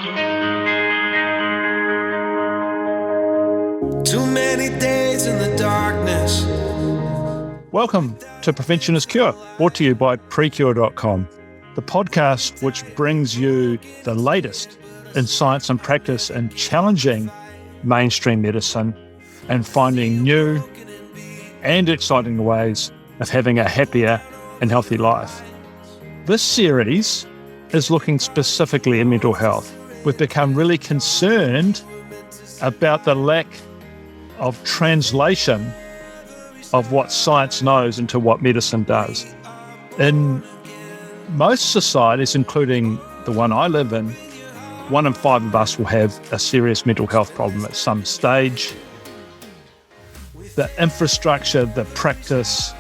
Too many days in the darkness. Welcome to Prevention is Cure, brought to you by precure.com, the podcast which brings you the latest in science and practice and challenging mainstream medicine and finding new and exciting ways of having a happier and healthy life. This series is looking specifically at mental health. We've become really concerned about the lack of translation of what science knows into what medicine does. In most societies, including the one I live in, 1 in 5 of us will have a serious mental health problem at some stage. The infrastructure, the practice,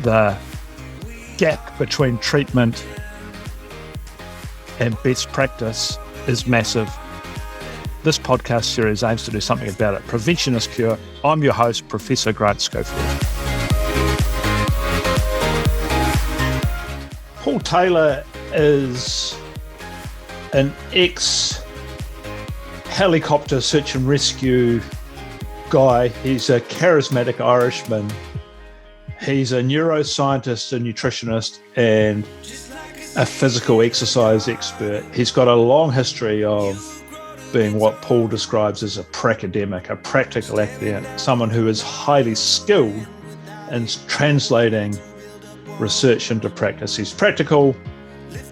the gap between treatment and best practice is massive. This podcast series aims to do something about it. Prevention is Cure. I'm your host, Professor Grant Schofield. Paul Taylor is an ex-helicopter search and rescue guy. He's a charismatic Irishman. He's a neuroscientist, a nutritionist, and a physical exercise expert. He's got a long history of being what Paul describes as a pracademic, a practical academic, someone who is highly skilled in translating research into practice. He's practical,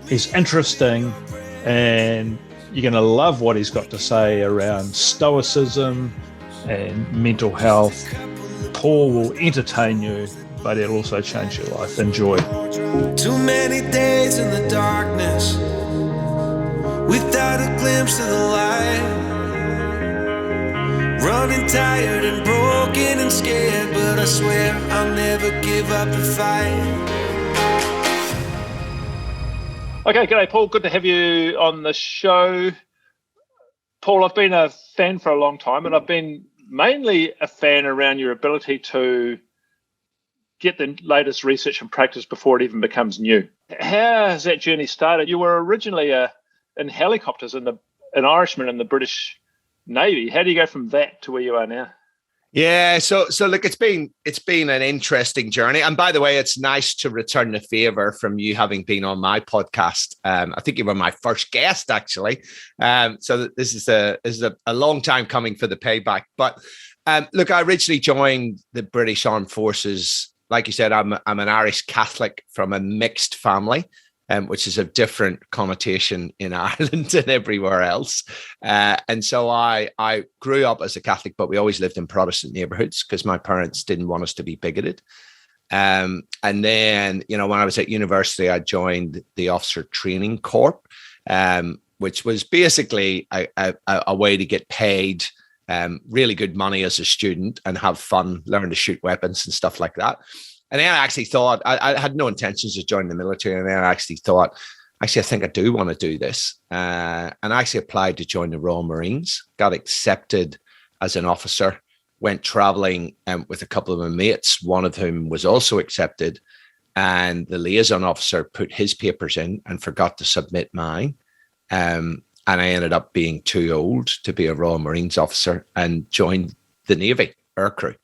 he's interesting, and you're going to love what he's got to say around Stoicism and mental health. Paul will entertain you, but it'll also change your life. Enjoy. Too many days in the darkness without a glimpse of the light. Running tired and broken and scared, but I swear I'll never give up the fight. Okay, g'day Paul. Good to have you on the show. Paul, I've been a fan for a long time, and I've been mainly a fan around your ability to get the latest research and practice before it even becomes new. How has that journey started? You were originally in helicopters, an Irishman in the British Navy. How do you go from that to where you are now? Yeah, so look, it's been an interesting journey. And by the way, it's nice to return the favor from you having been on my podcast. I think you were my first guest, actually. So this is a long time coming for the payback. But look, I originally joined the British Armed Forces. Like you said, I'm an Irish Catholic from a mixed family, which is a different connotation in Ireland and everywhere else. And so I grew up as a Catholic, but we always lived in Protestant neighborhoods because my parents didn't want us to be bigoted. And then, when I was at university, I joined the Officer Training Corps, which was basically a way to get paid really good money as a student and have fun, learn to shoot weapons and stuff like that. And then I actually thought, I had no intentions of joining the military. And then I actually thought, I think I do want to do this. And I actually applied to join the Royal Marines, got accepted as an officer, went traveling with a couple of my mates, one of whom was also accepted. And the liaison officer put his papers in and forgot to submit mine. And I ended up being too old to be a Royal Marines officer and joined the Navy aircrew.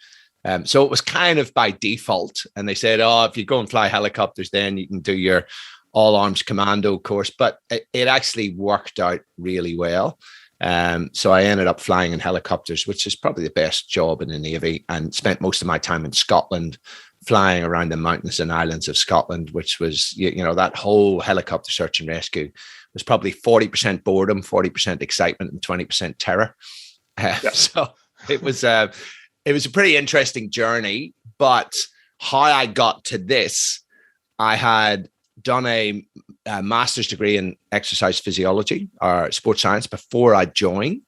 So it was kind of by default. And they said, if you go and fly helicopters, then you can do your all arms commando course. But it actually worked out really well. So I ended up flying in helicopters, which is probably the best job in the Navy, and spent most of my time in Scotland, flying around the mountains and islands of Scotland, which was, that whole helicopter search and rescue was probably 40% boredom, 40% excitement, and 20% terror. So it was a pretty interesting journey. But how I got to this, I had done a master's degree in exercise physiology or sports science before I joined.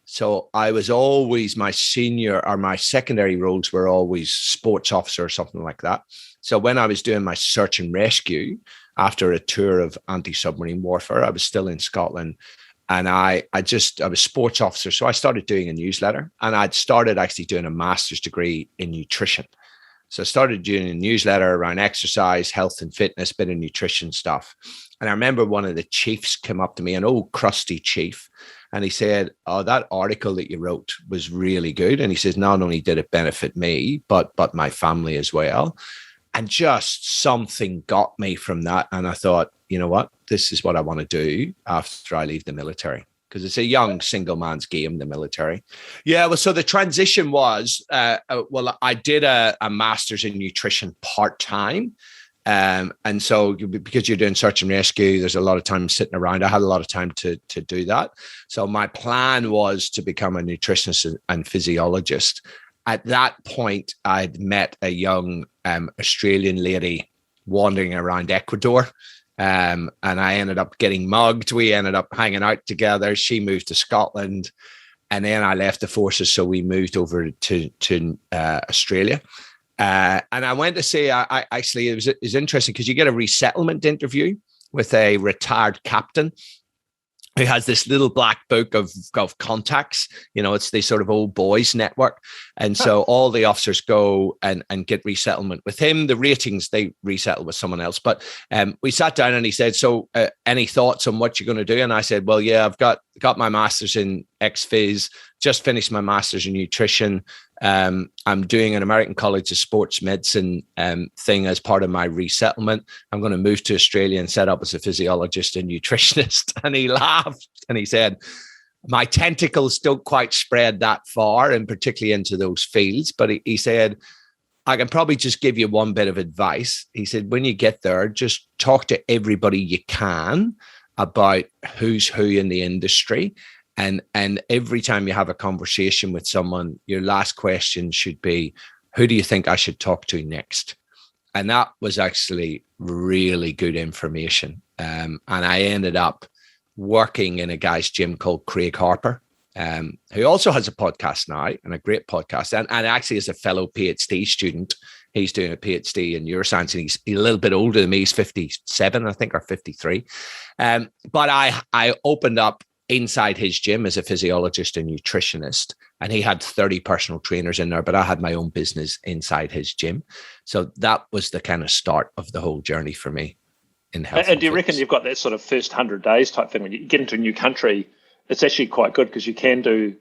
So I was always, my secondary roles were always sports officer or something like that. So when I was doing my search and rescue after a tour of anti-submarine warfare, I was still in Scotland, and I was sports officer. So I started doing a newsletter, and I'd started actually doing a master's degree in nutrition. So I started doing a newsletter around exercise, health and fitness, bit of nutrition stuff. And I remember one of the chiefs came up to me, an old crusty chief, and he said, "Oh, that article that you wrote was really good." And he says, "Not only did it benefit me, but my family as well." And just something got me from that. And I thought, you know what, this is what I want to do after I leave the military. Because it's a young single man's game, the military. Yeah, well, so the transition was, I did a master's in nutrition part-time. And so because you're doing search and rescue, there's a lot of time sitting around. I had a lot of time to do that. So my plan was to become a nutritionist and physiologist. At that point, I'd met a young Australian lady wandering around Ecuador. And I ended up getting mugged. We ended up hanging out together. She moved to Scotland, and then I left the forces. So we moved over to Australia. And I went to say, I actually, it was interesting because you get a resettlement interview with a retired captain who has this little black book of contacts. It's the sort of old boys network. And so all the officers go and get resettlement with him. The ratings, they resettle with someone else. But we sat down and he said, "So any thoughts on what you're going to do?" And I said, "Well, yeah, I've got my master's in ex-phys, just finished my master's in nutrition. I'm doing an American College of Sports Medicine thing as part of my resettlement. I'm going to move to Australia and set up as a physiologist and nutritionist." And he laughed and he said, "My tentacles don't quite spread that far, and particularly into those fields." But he said, "I can probably just give you one bit of advice." He said, "When you get there, just talk to everybody you can about who's who in the industry. And every time you have a conversation with someone, your last question should be, who do you think I should talk to next?" And that was actually really good information. And I ended up working in a guy's gym called Craig Harper, who also has a podcast now, and a great podcast. And actually is a fellow PhD student. He's doing a PhD in neuroscience, and he's a little bit older than me. He's 57, I think, or 53. But I opened up inside his gym as a physiologist and nutritionist, and he had 30 personal trainers in there, but I had my own business inside his gym. So that was the kind of start of the whole journey for me in health. And do you reckon you've got that sort of first 100 days type thing when you get into a new country? It's actually quite good because you can do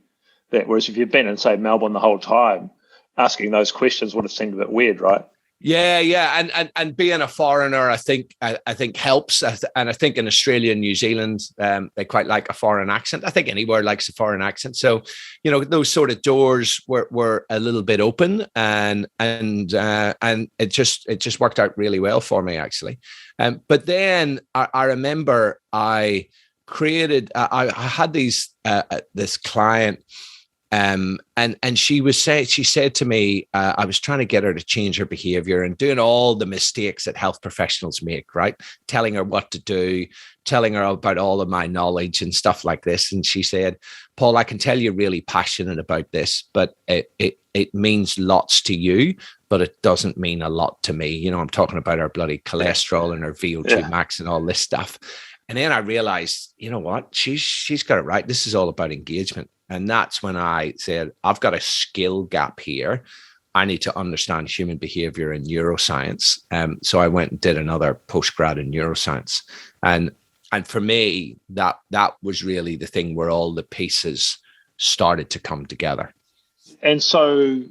that. Whereas if you've been in, say, Melbourne the whole time, asking those questions would have seemed a bit weird, right? Yeah. And being a foreigner, I think helps. And I think in Australia and New Zealand, they quite like a foreign accent. I think anywhere likes a foreign accent. So, those sort of doors were a little bit open, and it just worked out really well for me, actually. But then I remember I had this client. And she said to me, I was trying to get her to change her behavior and doing all the mistakes that health professionals make, right? Telling her what to do, telling her about all of my knowledge and stuff like this. And she said, "Paul, I can tell you're really passionate about this, but it means lots to you, but it doesn't mean a lot to me." I'm talking about her bloody cholesterol and her VO2 max and all this stuff. And then I realized, you know what? She's got it right. This is all about engagement. And that's when I said, I've got a skill gap here. I need to understand human behavior and neuroscience. So I went and did another postgrad in neuroscience. And for me, that was really the thing where all the pieces started to come together. And so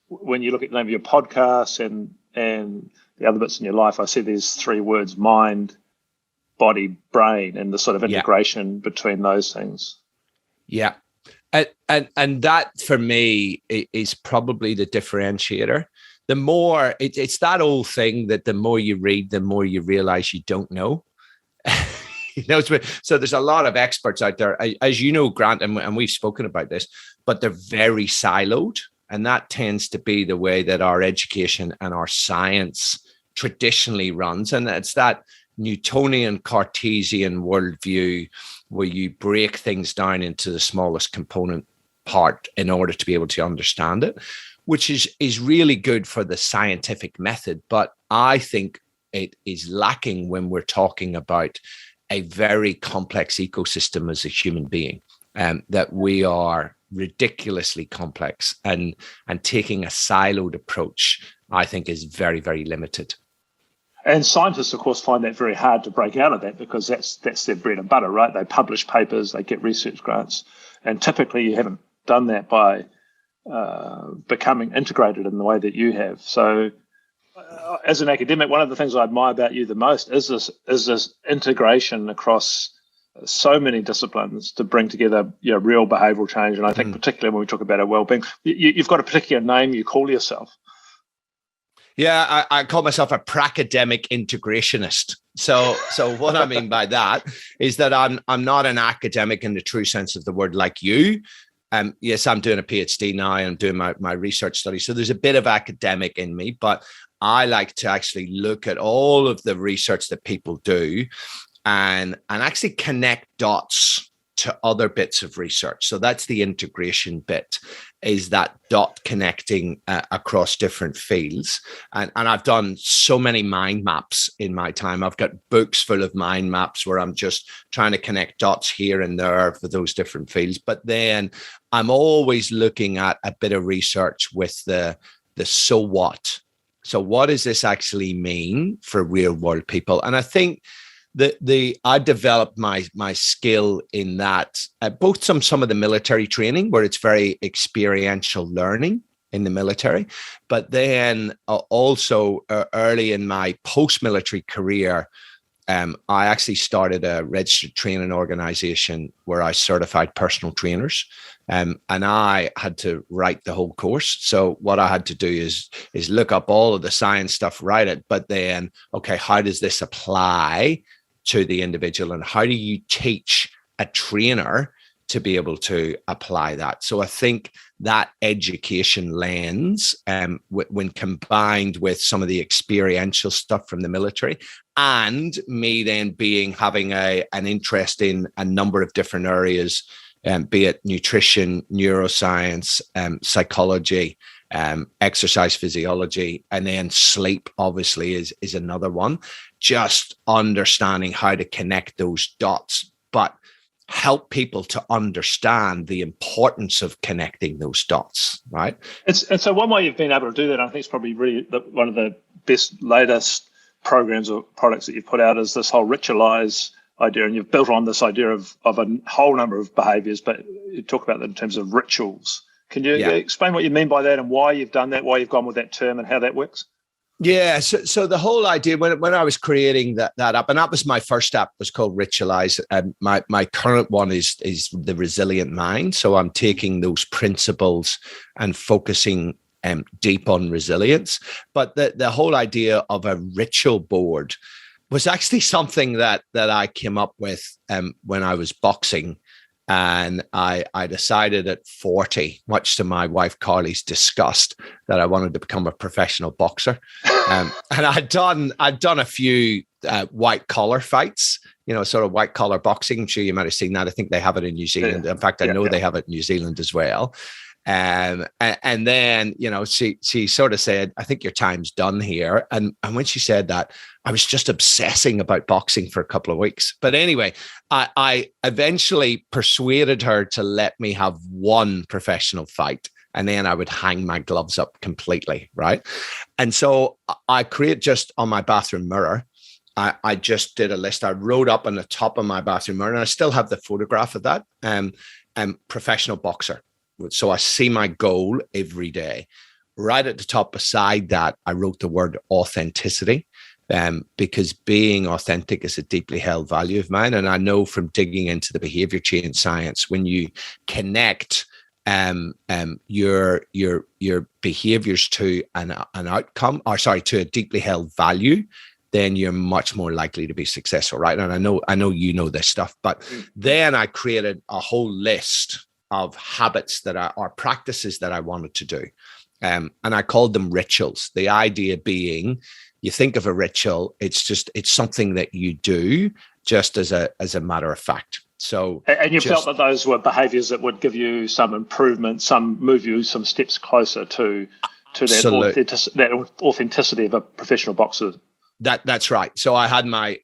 when you look at the name of your podcast and the other bits in your life, I see there's 3 words: mind, body, brain, and the sort of integration between those things. Yeah. And that for me is probably the differentiator. The more it's that old thing that the more you read, the more you realize you don't know. So there's a lot of experts out there, as you know, Grant, and we've spoken about this, but they're very siloed. And that tends to be the way that our education and our science traditionally runs. And it's that Newtonian Cartesian worldview where you break things down into the smallest component part in order to be able to understand it, which is really good for the scientific method. But I think it is lacking when we're talking about a very complex ecosystem as a human being, that we are ridiculously complex, and taking a siloed approach I think is very, very limited. And scientists, of course, find that very hard to break out of that because that's their bread and butter, right? They publish papers, they get research grants, and typically you haven't done that by becoming integrated in the way that you have. So, as an academic, one of the things I admire about you the most is this integration across so many disciplines to bring together real behavioural change. And I think particularly when we talk about our wellbeing, you've got a particular name you call yourself. Yeah, I call myself a pracademic integrationist. So what I mean by that is that I'm not an academic in the true sense of the word like you. Yes, I'm doing a PhD now. I'm doing my research study. So there's a bit of academic in me, but I like to actually look at all of the research that people do and actually connect dots to other bits of research. So that's the integration bit, is that dot connecting across different fields. And I've done so many mind maps in my time. I've got books full of mind maps where I'm just trying to connect dots here and there for those different fields. But then I'm always looking at a bit of research with the so what. So what does this actually mean for real world people? And I think I developed my skill in that, both some of the military training where it's very experiential learning in the military, but then also early in my post-military career, I actually started a registered training organization where I certified personal trainers, and I had to write the whole course. So what I had to do is look up all of the science stuff, write it, but then, okay, how does this apply to the individual, and how do you teach a trainer to be able to apply that? So I think that education lens, when combined with some of the experiential stuff from the military, and me then having an interest in a number of different areas, be it nutrition, neuroscience, psychology, exercise physiology, and then sleep obviously is another one. Just understanding how to connect those dots, but help people to understand the importance of connecting those dots, right? And so one way you've been able to do that, I think it's probably really one of the best latest programs or products that you've put out, is this whole ritualize idea. And you've built on this idea of a whole number of behaviors, but you talk about them in terms of rituals. Can you explain what you mean by that and why you've done that, why you've gone with that term and how that works? Yeah, so the whole idea when I was creating that app, and that was my first app, was called Ritualize. My current one is the Resilient Mind. So I'm taking those principles and focusing deep on resilience. But the whole idea of a ritual board was actually something that I came up with when I was boxing. And I decided at 40, much to my wife Carly's disgust, that I wanted to become a professional boxer. And I'd done a few white collar fights, sort of white collar boxing. I'm sure you might have seen that. I think they have it in New Zealand. In fact, I know they have it in New Zealand as well. And then, she sort of said, I think your time's done here. And when she said that, I was just obsessing about boxing for a couple of weeks. But anyway, I eventually persuaded her to let me have one professional fight, and then I would hang my gloves up completely, right? And so I create just on my bathroom mirror, I just did a list. I wrote up on the top of my bathroom mirror, and I still have the photograph of that, professional boxer. So I see my goal every day. Right at the top beside that, I wrote the word authenticity, because being authentic is a deeply held value of mine. And I know from digging into the behavior change science, when you connect your behaviors to an outcome, to a deeply held value, then you're much more likely to be successful, right? And I know you know this stuff, but then I created a whole list of habits or practices that I wanted to do. And I called them rituals. The idea being, you think of a ritual, it's something that you do just as a matter of fact. So, and you felt that those were behaviors that would give you some improvement, move you some steps closer to that authenticity of a professional boxer. That's right. So I had my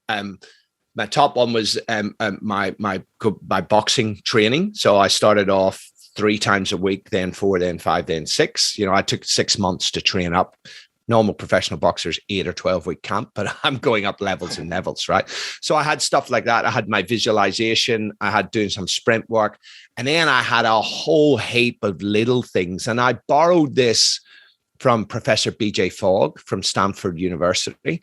top one was my boxing training. So I started off 3 times a week, then 4, then 5, then 6. I took 6 months to train up. Normal professional boxers, 8 or 12 week camp, but I'm going up levels and levels, right? So I had stuff like that. I had my visualization, I had doing some sprint work, and then I had a whole heap of little things. And I borrowed this from Professor BJ Fogg from Stanford University,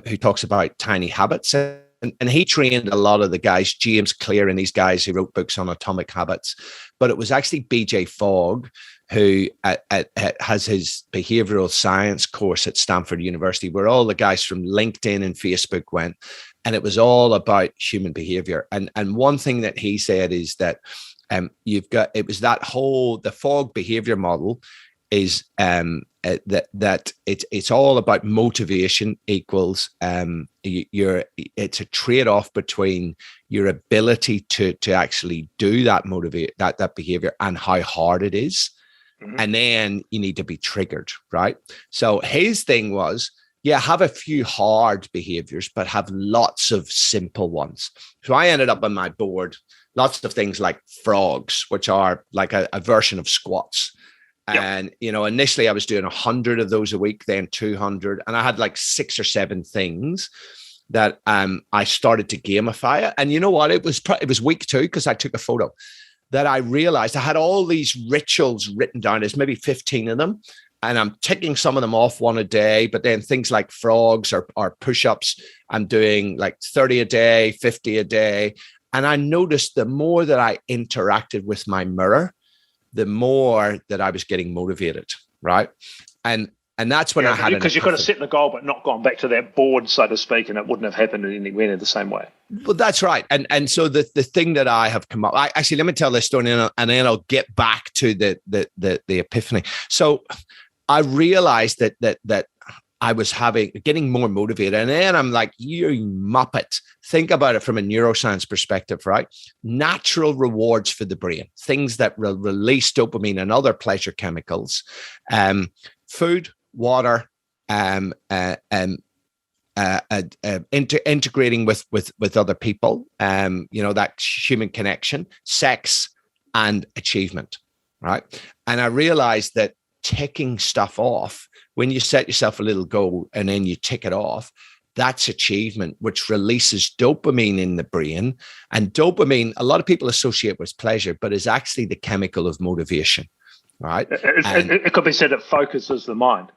who talks about tiny habits. And he trained a lot of the guys, James Clear and these guys who wrote books on atomic habits. But it was actually BJ Fogg who has his behavioral science course at Stanford University, where all the guys from LinkedIn and Facebook went. And it was all about human behavior. And one thing that he said is that the Fogg behavior model is that it's all about motivation equals it's a trade-off between your ability to actually do that behavior and how hard it is. Mm-hmm. And then you need to be triggered, right? So his thing was, have a few hard behaviors, but have lots of simple ones. So I ended up on my board, lots of things like frogs, which are like a version of squats. And, initially I was doing 100 of those a week, then 200. And I had like 6 or 7 things that I started to gamify it. And you know what? It was week 2, because I took a photo, that I realized I had all these rituals written down. There's maybe 15 of them. And I'm ticking some of them off one a day. But then things like frogs or push-ups, I'm doing like 30 a day, 50 a day. And I noticed the more that I interacted with my mirror, the more that I was getting motivated, right? And that's when I had because you could have set the goal, but not gone back to that board, so to speak, and it wouldn't have happened anywhere in the same way. Well, that's right. And so the thing that I have come up, actually, let me tell this story, and then I'll get back to the epiphany. So I realized that I was getting more motivated. And then I'm like, you muppet. Think about it from a neuroscience perspective, right? Natural rewards for the brain, things that release dopamine and other pleasure chemicals, food, water, integrating with other people, that human connection, sex, and achievement, right? And I realized that ticking stuff off, when you set yourself a little goal and then you tick it off, that's achievement, which releases dopamine in the brain. And dopamine, a lot of people associate with pleasure, but is actually the chemical of motivation, right? It could be said it focuses the mind.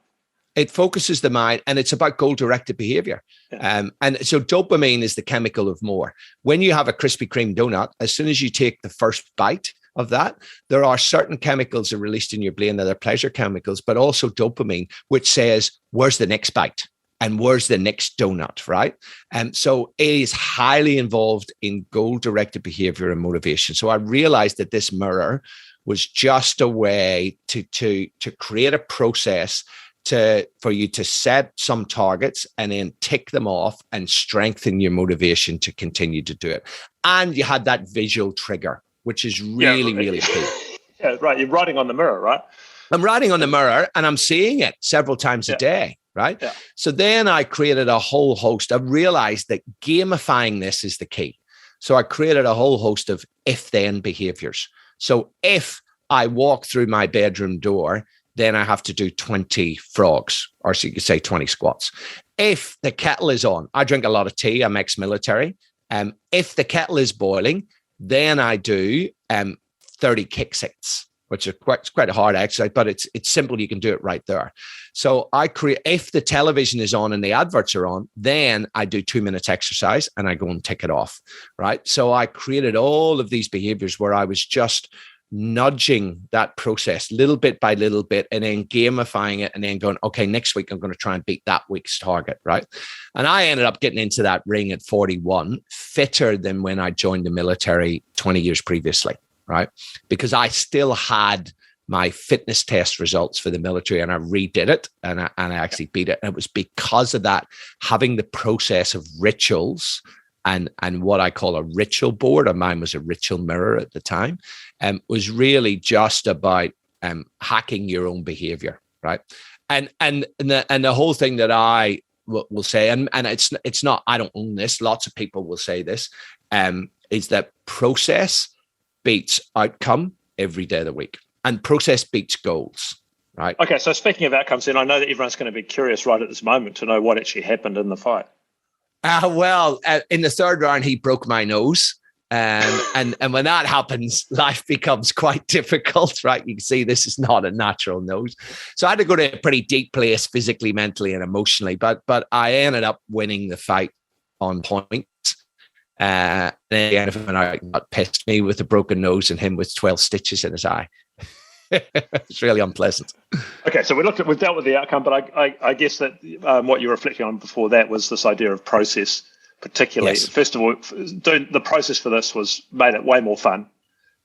It focuses the mind, and it's about goal-directed behavior. Yeah. And so dopamine is the chemical of more. When you have a Krispy Kreme donut, as soon as you take the first bite of that, there are certain chemicals that are released in your brain that are pleasure chemicals, but also dopamine, which says, where's the next bite? And where's the next donut, right? And so it is highly involved in goal-directed behavior and motivation. So I realized that this mirror was just a way to create a process for you to set some targets and then tick them off and strengthen your motivation to continue to do it. And you had that visual trigger, which is really key. Yeah, right. You're writing on the mirror, right? I'm writing on the mirror and I'm seeing it several times a day, right? Yeah. So then I created a whole host. I realized that gamifying this is the key. So I created a whole host of if-then behaviors. So if I walk through my bedroom door, then I have to do 20 frogs, or so you could say 20 squats. If the kettle is on, I drink a lot of tea, I'm ex-military. If the kettle is boiling, then I do 30 kick sets, which is quite a hard exercise, but it's simple. You can do it right there. So I create, if the television is on and the adverts are on, then I do 2 minutes exercise and I go and tick it off, right? So I created all of these behaviors where I was just nudging that process little bit by little bit and then gamifying it and then going, okay, next week I'm going to try and beat that week's target, right? And I ended up getting into that ring at 41, fitter than when I joined the military 20 years previously, right? Because I still had my fitness test results for the military and I redid it and I actually beat it. And it was because of that, having the process of rituals and what I call a ritual board, or mine was a ritual mirror at the time, was really just about hacking your own behavior, right? And the whole thing that I will say, and it's not, I don't own this, lots of people will say this, is that process beats outcome every day of the week, and process beats goals. right? Okay, so speaking of outcomes, then I know that everyone's going to be curious right at this moment to know what actually happened in the fight. In the third round, he broke my nose. And when that happens, life becomes quite difficult, right? You can see this is not a natural nose. So I had to go to a pretty deep place physically, mentally, and emotionally. But I ended up winning the fight on point. And then the end of it, I got pissed, me with a broken nose and him with 12 stitches in his eye. It's really unpleasant. Okay, so we've dealt with the outcome, but I guess that what you were reflecting on before that was this idea of process. Particularly, yes. First of all, the process for this made it way more fun.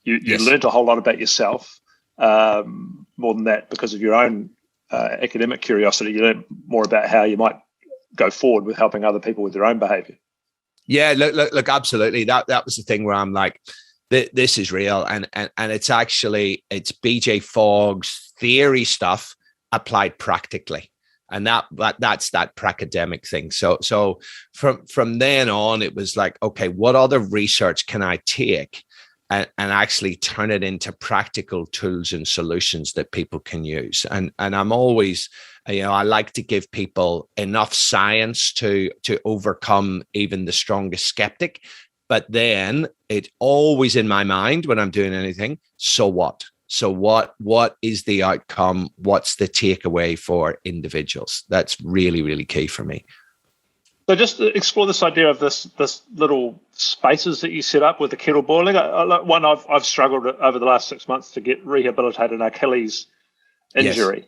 You yes. learned a whole lot about yourself. More than that, because of your own academic curiosity, you learned more about how you might go forward with helping other people with their own behaviour. Yeah, look, absolutely. That was the thing where I'm like, this is real, and it's BJ Fogg's theory stuff applied practically. And that's that pracademic thing. So from then on, it was like, okay, what other research can I take and actually turn it into practical tools and solutions that people can use? And I'm always, I like to give people enough science to overcome even the strongest skeptic. But then it's always in my mind when I'm doing anything, so what? So what is the outcome? What's the takeaway for individuals? That's really, really key for me. So just explore this idea of this little spaces that you set up with the kettle boiling. I've struggled over the last 6 months to get rehabilitated an Achilles injury.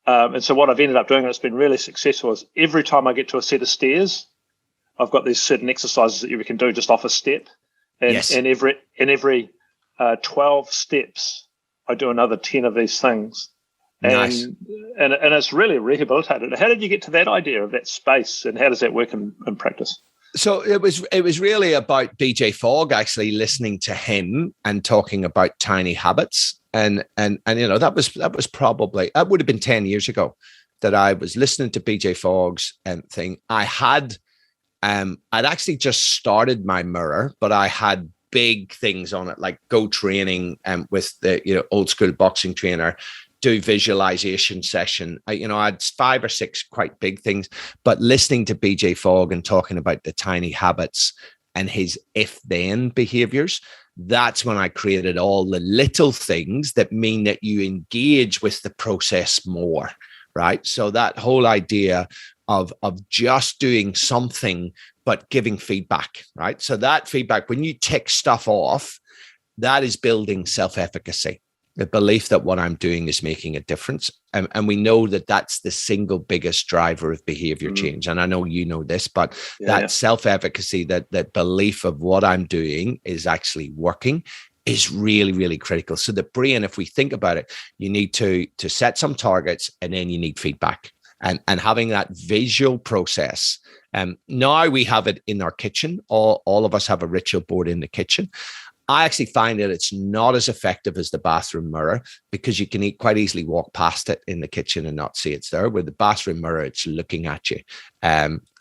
Yes. And so what I've ended up doing, and it's been really successful, is every time I get to a set of stairs, I've got these certain exercises that you can do just off a step. And, yes. and every 12 steps, I do another 10 of these things. Nice. And it's really rehabilitated. How did you get to that idea of that space, and how does that work in practice? So it was really about BJ Fogg, actually listening to him and talking about tiny habits. And that was probably, that would have been 10 years ago that I was listening to BJ Fogg's thing. I'd actually just started my mirror, but I had big things on it, like go training with the old school boxing trainer, do visualization session. I had 5 or 6 quite big things, but listening to BJ Fogg and talking about the tiny habits and his if-then behaviors, that's when I created all the little things that mean that you engage with the process more, right? So that whole idea of just doing something but giving feedback, right? So that feedback, when you tick stuff off, that is building self-efficacy, the belief that what I'm doing is making a difference. And we know that that's the single biggest driver of behavior change. And I know you know this, but self-efficacy, that belief of what I'm doing is actually working, is really, really critical. So the brain, if we think about it, you need to set some targets, and then you need feedback. And having that visual process. Now we have it in our kitchen. All of us have a ritual board in the kitchen. I actually find that it's not as effective as the bathroom mirror, because you can quite easily walk past it in the kitchen and not see it's there. With the bathroom mirror, it's looking at you.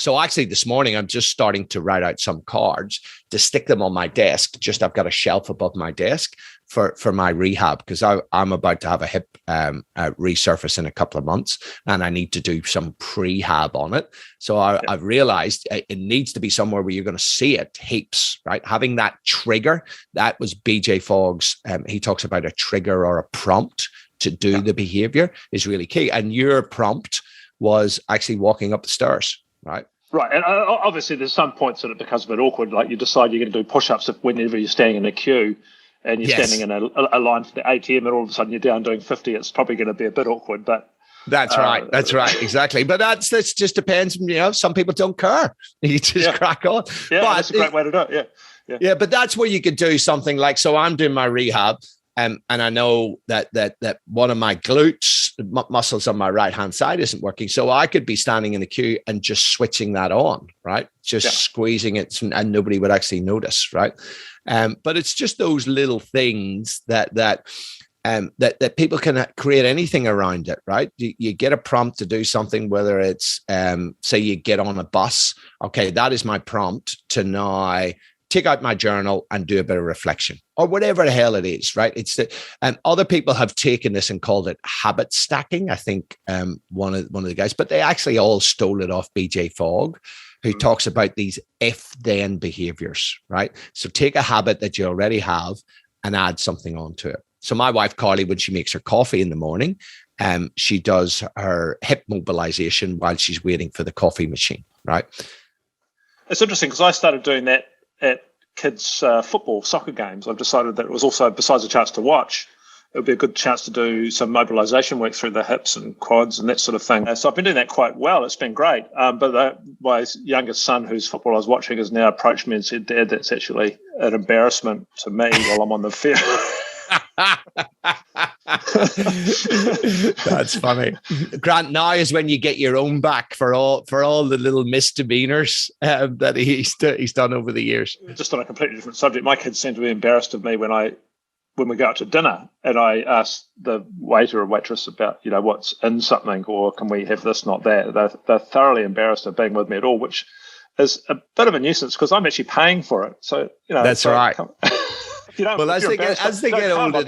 So actually this morning, I'm just starting to write out some cards to stick them on my desk. I've got a shelf above my desk for my rehab, because I'm about to have a hip resurface in a couple of months, and I need to do some prehab on it. So I've realized it needs to be somewhere where you're going to see it heaps, right? Having that trigger, that was BJ Fogg's. He talks about a trigger or a prompt to do the behavior is really key. And your prompt was actually walking up the stairs, right? Right. And obviously there's some points that it becomes a bit awkward. Like you decide you're going to do push-ups whenever you're standing in a queue, and you're standing in a line for the ATM, and all of a sudden you're down doing 50, it's probably going to be a bit awkward. But that's right. Exactly. But that just depends. Some people don't care. You just crack on. Yeah, but that's a great way to do it. Yeah. But that's where you could do something like, so I'm doing my rehab, and I know that one of my glutes muscles on my right hand side isn't working. So I could be standing in the queue and just switching that on, right? Just squeezing it, and nobody would actually notice, right? But it's just those little things that people can create anything around it, right? You get a prompt to do something, whether it's say you get on a bus. Okay, that is my prompt to now take out my journal and do a bit of reflection, or whatever the hell it is, right? And other people have taken this and called it habit stacking. I think one of the guys, but they actually all stole it off BJ Fogg, who talks about these if-then behaviors, right? So take a habit that you already have and add something onto it. So my wife, Carly, when she makes her coffee in the morning, she does her hip mobilization while she's waiting for the coffee machine, right? It's interesting because I started doing that at kids' football, soccer games. I've decided that it was also, besides a chance to watch, it would be a good chance to do some mobilization work through the hips and quads and that sort of thing. So I've been doing that quite well. It's been great. But my youngest son, whose football I was watching, has now approached me and said, "Dad, that's actually an embarrassment to me while I'm on the field." That's funny. Grant, now is when you get your own back for all the little misdemeanors that he's done over the years. Just on a completely different subject, my kids seem to be embarrassed of me when we go out to dinner and I ask the waiter or waitress about, what's in something, or can we have this, not that. They're thoroughly embarrassed of being with me at all, which is a bit of a nuisance because I'm actually paying for it. So, that's right. Well, as they get older,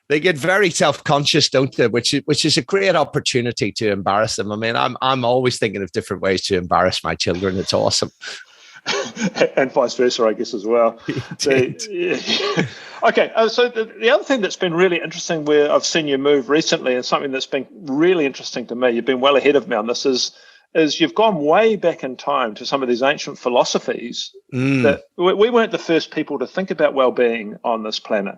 they get very self-conscious, don't they? Which is a great opportunity to embarrass them. I mean, I'm always thinking of different ways to embarrass my children. It's awesome. And vice versa, I guess, as well. Okay, so the other thing that's been really interesting, where I've seen you move recently, and something that's been really interesting to me, you've been well ahead of me on this, is you've gone way back in time to some of these ancient philosophies that we weren't the first people to think about well-being on this planet.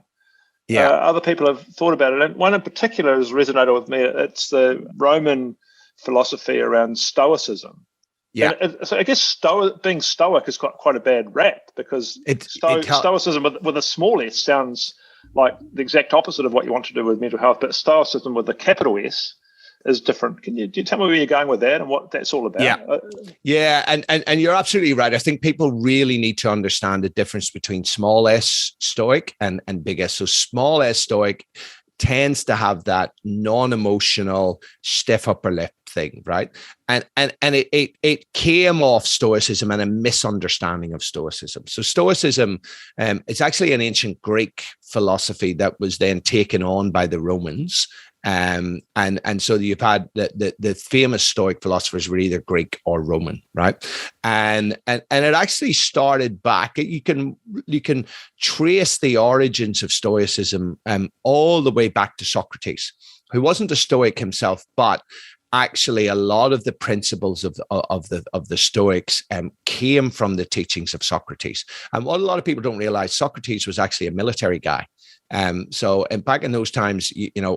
Yeah, other people have thought about it, and one in particular has resonated with me. It's the Roman philosophy around Stoicism. Yeah, so I guess being Stoic has got quite a bad rap, because Stoicism with a small s sounds like the exact opposite of what you want to do with mental health, but Stoicism with a capital S is different. Do you tell me where you're going with that and what that's all about? Yeah, and you're absolutely right. I think people really need to understand the difference between small s Stoic and big S. So small s Stoic tends to have that non-emotional, stiff upper lip thing, right? And it came off Stoicism and a misunderstanding of Stoicism. So Stoicism, it's actually an ancient Greek philosophy that was then taken on by the Romans. And so you've had the famous Stoic philosophers were either Greek or Roman, right? And it actually started back. You can trace the origins of Stoicism all the way back to Socrates, who wasn't a Stoic himself, but actually a lot of the principles of the Stoics came from the teachings of Socrates. And what a lot of people don't realize, Socrates was actually a military guy. So back in those times,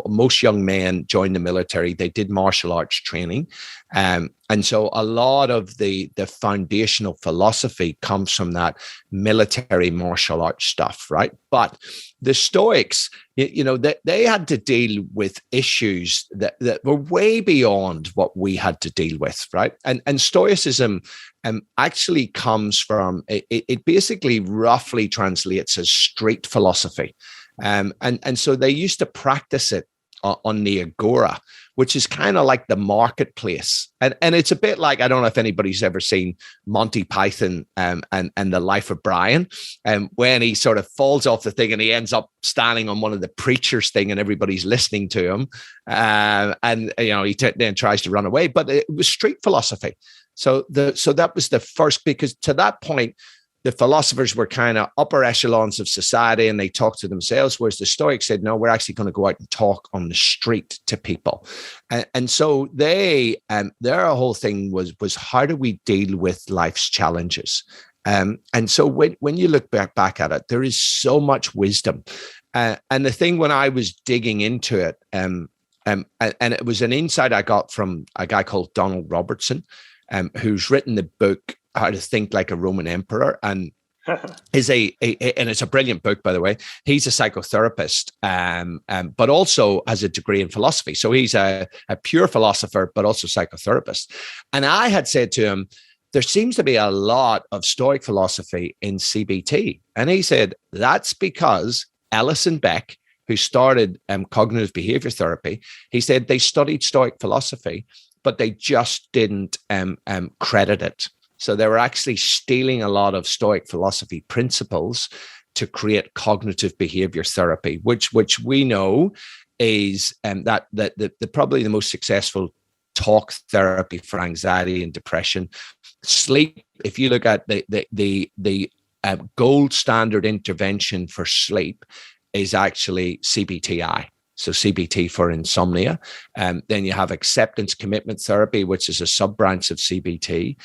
most young men joined the military. They did martial arts training. And so a lot of the foundational philosophy comes from that military martial arts stuff, right? But the Stoics, they had to deal with issues that were way beyond what we had to deal with, right? And Stoicism actually comes from, it basically roughly translates as street philosophy. And so they used to practice it on the agora, which is kind of like the marketplace. And it's a bit like, I don't know if anybody's ever seen Monty Python and the Life of Brian, when he sort of falls off the thing and he ends up standing on one of the preacher's thing and everybody's listening to him. And he then tries to run away, but it was street philosophy. So that was the first, because to that point, the philosophers were kind of upper echelons of society and they talked to themselves, whereas the Stoics said, no, we're actually going to go out and talk on the street to people. And so their whole thing was how do we deal with life's challenges? And so when you look back at it, there is so much wisdom. And the thing when I was digging into it, and it was an insight I got from a guy called Donald Robertson, who's written the book, How to Think Like a Roman Emperor, and is and it's a brilliant book, by the way. He's a psychotherapist, but also has a degree in philosophy. So he's a pure philosopher, but also psychotherapist. And I had said to him, there seems to be a lot of Stoic philosophy in CBT. And he said, that's because Ellis and Beck, who started cognitive behavior therapy, he said they studied Stoic philosophy, but they just didn't credit it. So they were actually stealing a lot of Stoic philosophy principles to create cognitive behavior therapy, which we know is that probably the most successful talk therapy for anxiety and depression. Sleep, if you look at the gold standard intervention for sleep, is actually CBTI. So CBT for insomnia. Then you have acceptance commitment therapy, which is a sub-branch of CBT,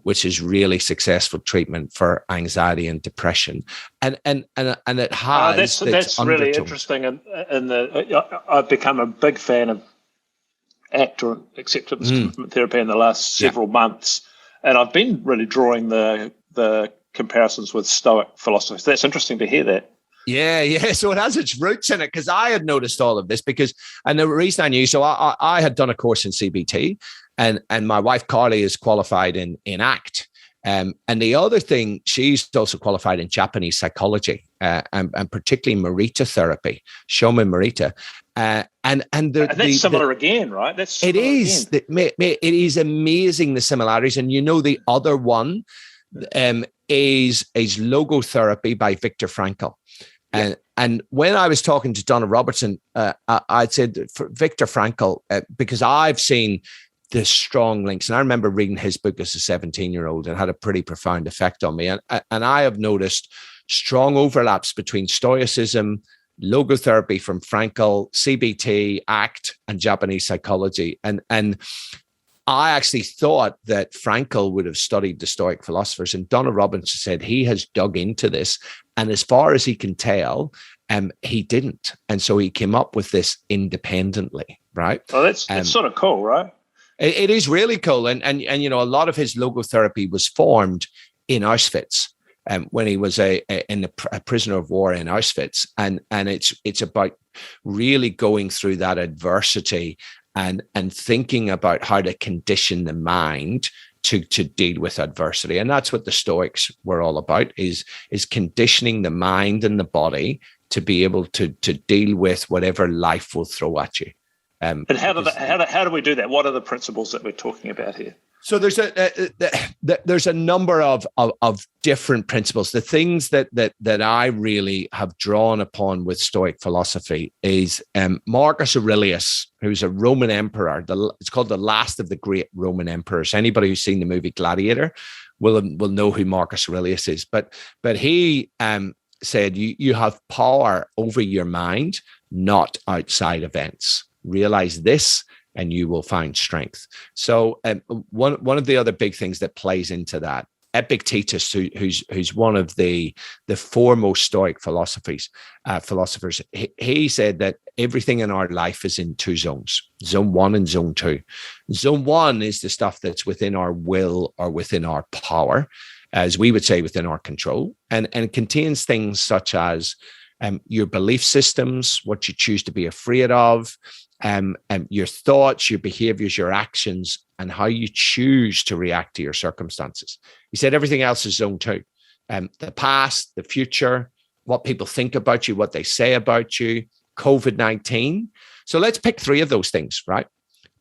which is really successful treatment for anxiety and depression. And it has that's really interesting. And I've become a big fan of ACT, or acceptance commitment therapy, in the last several months, and I've been really drawing the comparisons with Stoic philosophy. So that's interesting to hear that. Yeah. So it has its roots in it, because I had noticed all of this and the reason I knew, so I had done a course in CBT, and my wife Carly is qualified in ACT. And the other thing, she's also qualified in Japanese psychology, and particularly Morita therapy, Shomen Morita. And that's similar again, right? It is amazing, the similarities. And the other one is logotherapy by Viktor Frankl. And when I was talking to Donna Robertson, I said for Viktor Frankl, because I've seen the strong links, and I remember reading his book as a 17-year-old, and had a pretty profound effect on me. And I have noticed strong overlaps between Stoicism, logotherapy from Frankl, CBT, ACT, and Japanese psychology. And I actually thought that Frankl would have studied the Stoic philosophers, and Donna Robertson said he has dug into this, and as far as he can tell, he didn't. And so he came up with this independently, right? Oh, that's sort of cool, right? It is really cool. And a lot of his logotherapy was formed in Auschwitz, when he was a prisoner of war in Auschwitz. And it's about really going through that adversity and thinking about how to condition the mind to deal with adversity. And that's what the Stoics were all about, is conditioning the mind and the body to be able to deal with whatever life will throw at you. And how do we do that? What are the principles that we're talking about here? So there's a number of different principles. The things that I really have drawn upon with Stoic philosophy is Marcus Aurelius, who's a Roman emperor. It's called the last of the great Roman emperors. Anybody who's seen the movie Gladiator will know who Marcus Aurelius is. But he said you have power over your mind, not outside events. Realize this, and you will find strength. So one of the other big things that plays into that, Epictetus, who's one of the foremost Stoic philosophers, he said that everything in our life is in two zones, zone 1 and zone 2. Zone 1 is the stuff that's within our will or within our power, as we would say, within our control, and it contains things such as your belief systems, what you choose to be afraid of, your thoughts, your behaviors, your actions, and how you choose to react to your circumstances. He said everything else is zone 2. The past, the future, what people think about you, what they say about you, COVID-19. So let's pick 3 of those things, right?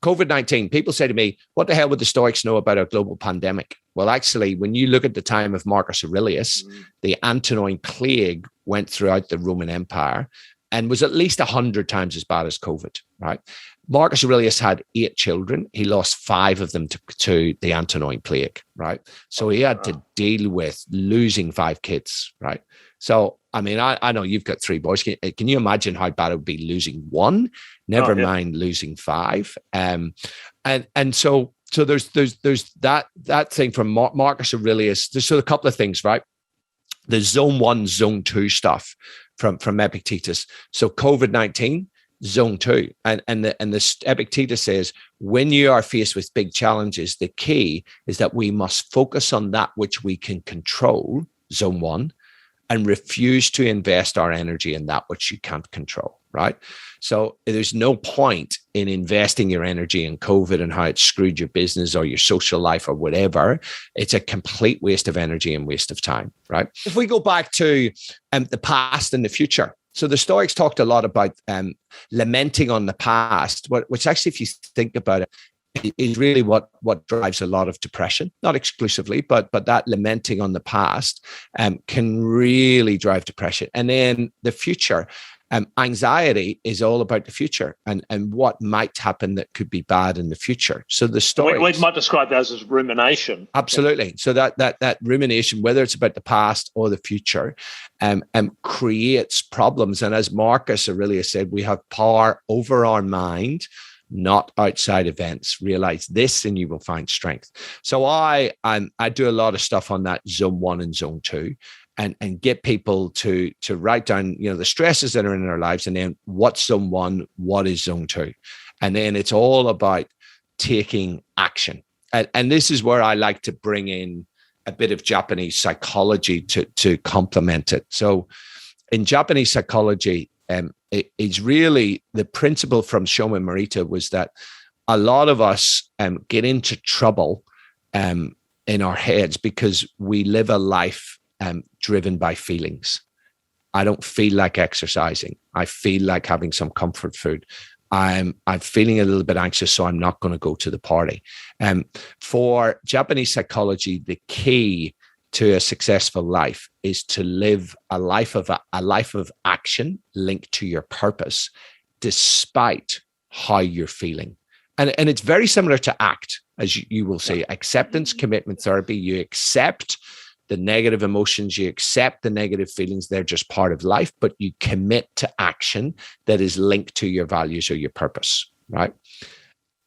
COVID-19, people say to me, what the hell would the Stoics know about a global pandemic? Well, actually, when you look at the time of Marcus Aurelius, the Antonine Plague went throughout the Roman Empire and was at least 100 times as bad as COVID, right? Marcus Aurelius had 8 children. He lost 5 of them to the Antonine Plague, right? So he had to deal with losing 5 kids, right? So, I mean, I know you've got 3 boys. Can you imagine how bad it would be losing 1? Never mind losing 5. And so there's that thing from Marcus Aurelius. There's a couple of things, right? The zone 1, zone 2 stuff from Epictetus. So COVID-19, zone 2. And the Epictetus says, when you are faced with big challenges, the key is that we must focus on that which we can control, zone 1, and refuse to invest our energy in that which you can't control, right? So there's no point in investing your energy in COVID and how it screwed your business or your social life or whatever. It's a complete waste of energy and waste of time, right? If we go back to the past and the future, so the Stoics talked a lot about lamenting on the past, which actually, if you think about it, is really what drives a lot of depression, not exclusively, but that lamenting on the past can really drive depression. And then the future. Anxiety is all about the future and what might happen that could be bad in the future. So the Stoics, we might describe those as rumination. Absolutely. So that rumination, whether it's about the past or the future, creates problems. And as Marcus Aurelius said, we have power over our mind, not outside events. Realize this and you will find strength. So I do a lot of stuff on that zone 1 and zone 2. And get people to write down, the stresses that are in their lives, and then what's zone 1, what is zone 2. And then it's all about taking action. And this is where I like to bring in a bit of Japanese psychology to complement it. So in Japanese psychology, it's really the principle from Shomen Morita was that a lot of us get into trouble in our heads because we live a life driven by feelings. I don't feel like exercising. I feel like having some comfort food. I'm feeling a little bit anxious, so I'm not going to go to the party. For Japanese psychology, the key to a successful life is to live a life of action linked to your purpose, despite how you're feeling. And it's very similar to ACT, as you will say, acceptance, commitment therapy. You accept the negative emotions, you accept the negative feelings, they're just part of life, but you commit to action that is linked to your values or your purpose, right?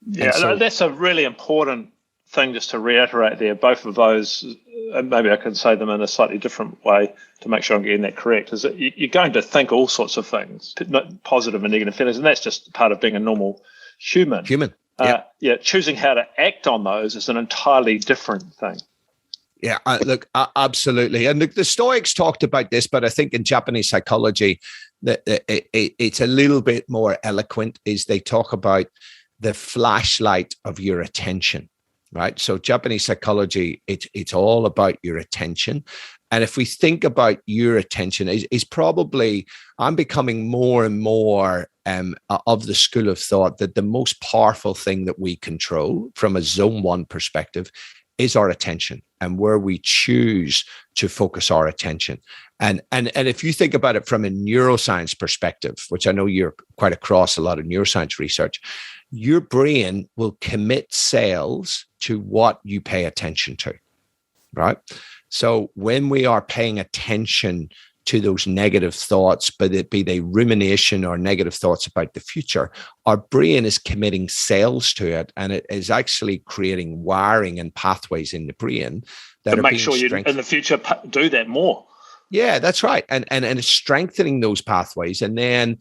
Yeah, so that's a really important thing just to reiterate there. Both of those, and maybe I can say them in a slightly different way to make sure I'm getting that correct, is that you're going to think all sorts of things, positive and negative feelings, and that's just part of being a normal human. Choosing how to act on those is an entirely different thing. Yeah, look, absolutely. And the Stoics talked about this, but I think in Japanese psychology, it's a little bit more eloquent, is they talk about the flashlight of your attention, right? So Japanese psychology, it's all about your attention. And if we think about your attention, is probably, I'm becoming more and more of the school of thought that the most powerful thing that we control from a zone 1 perspective is our attention and where we choose to focus our attention. And if you think about it from a neuroscience perspective, which I know you're quite across a lot of neuroscience research, your brain will commit cells to what you pay attention to, right? So when we are paying attention to those negative thoughts, but it be they rumination or negative thoughts about the future, our brain is committing cells to it, and it is actually creating wiring and pathways in the brain that to make sure you in the future do that more. Yeah, that's right. And it's strengthening those pathways. And then,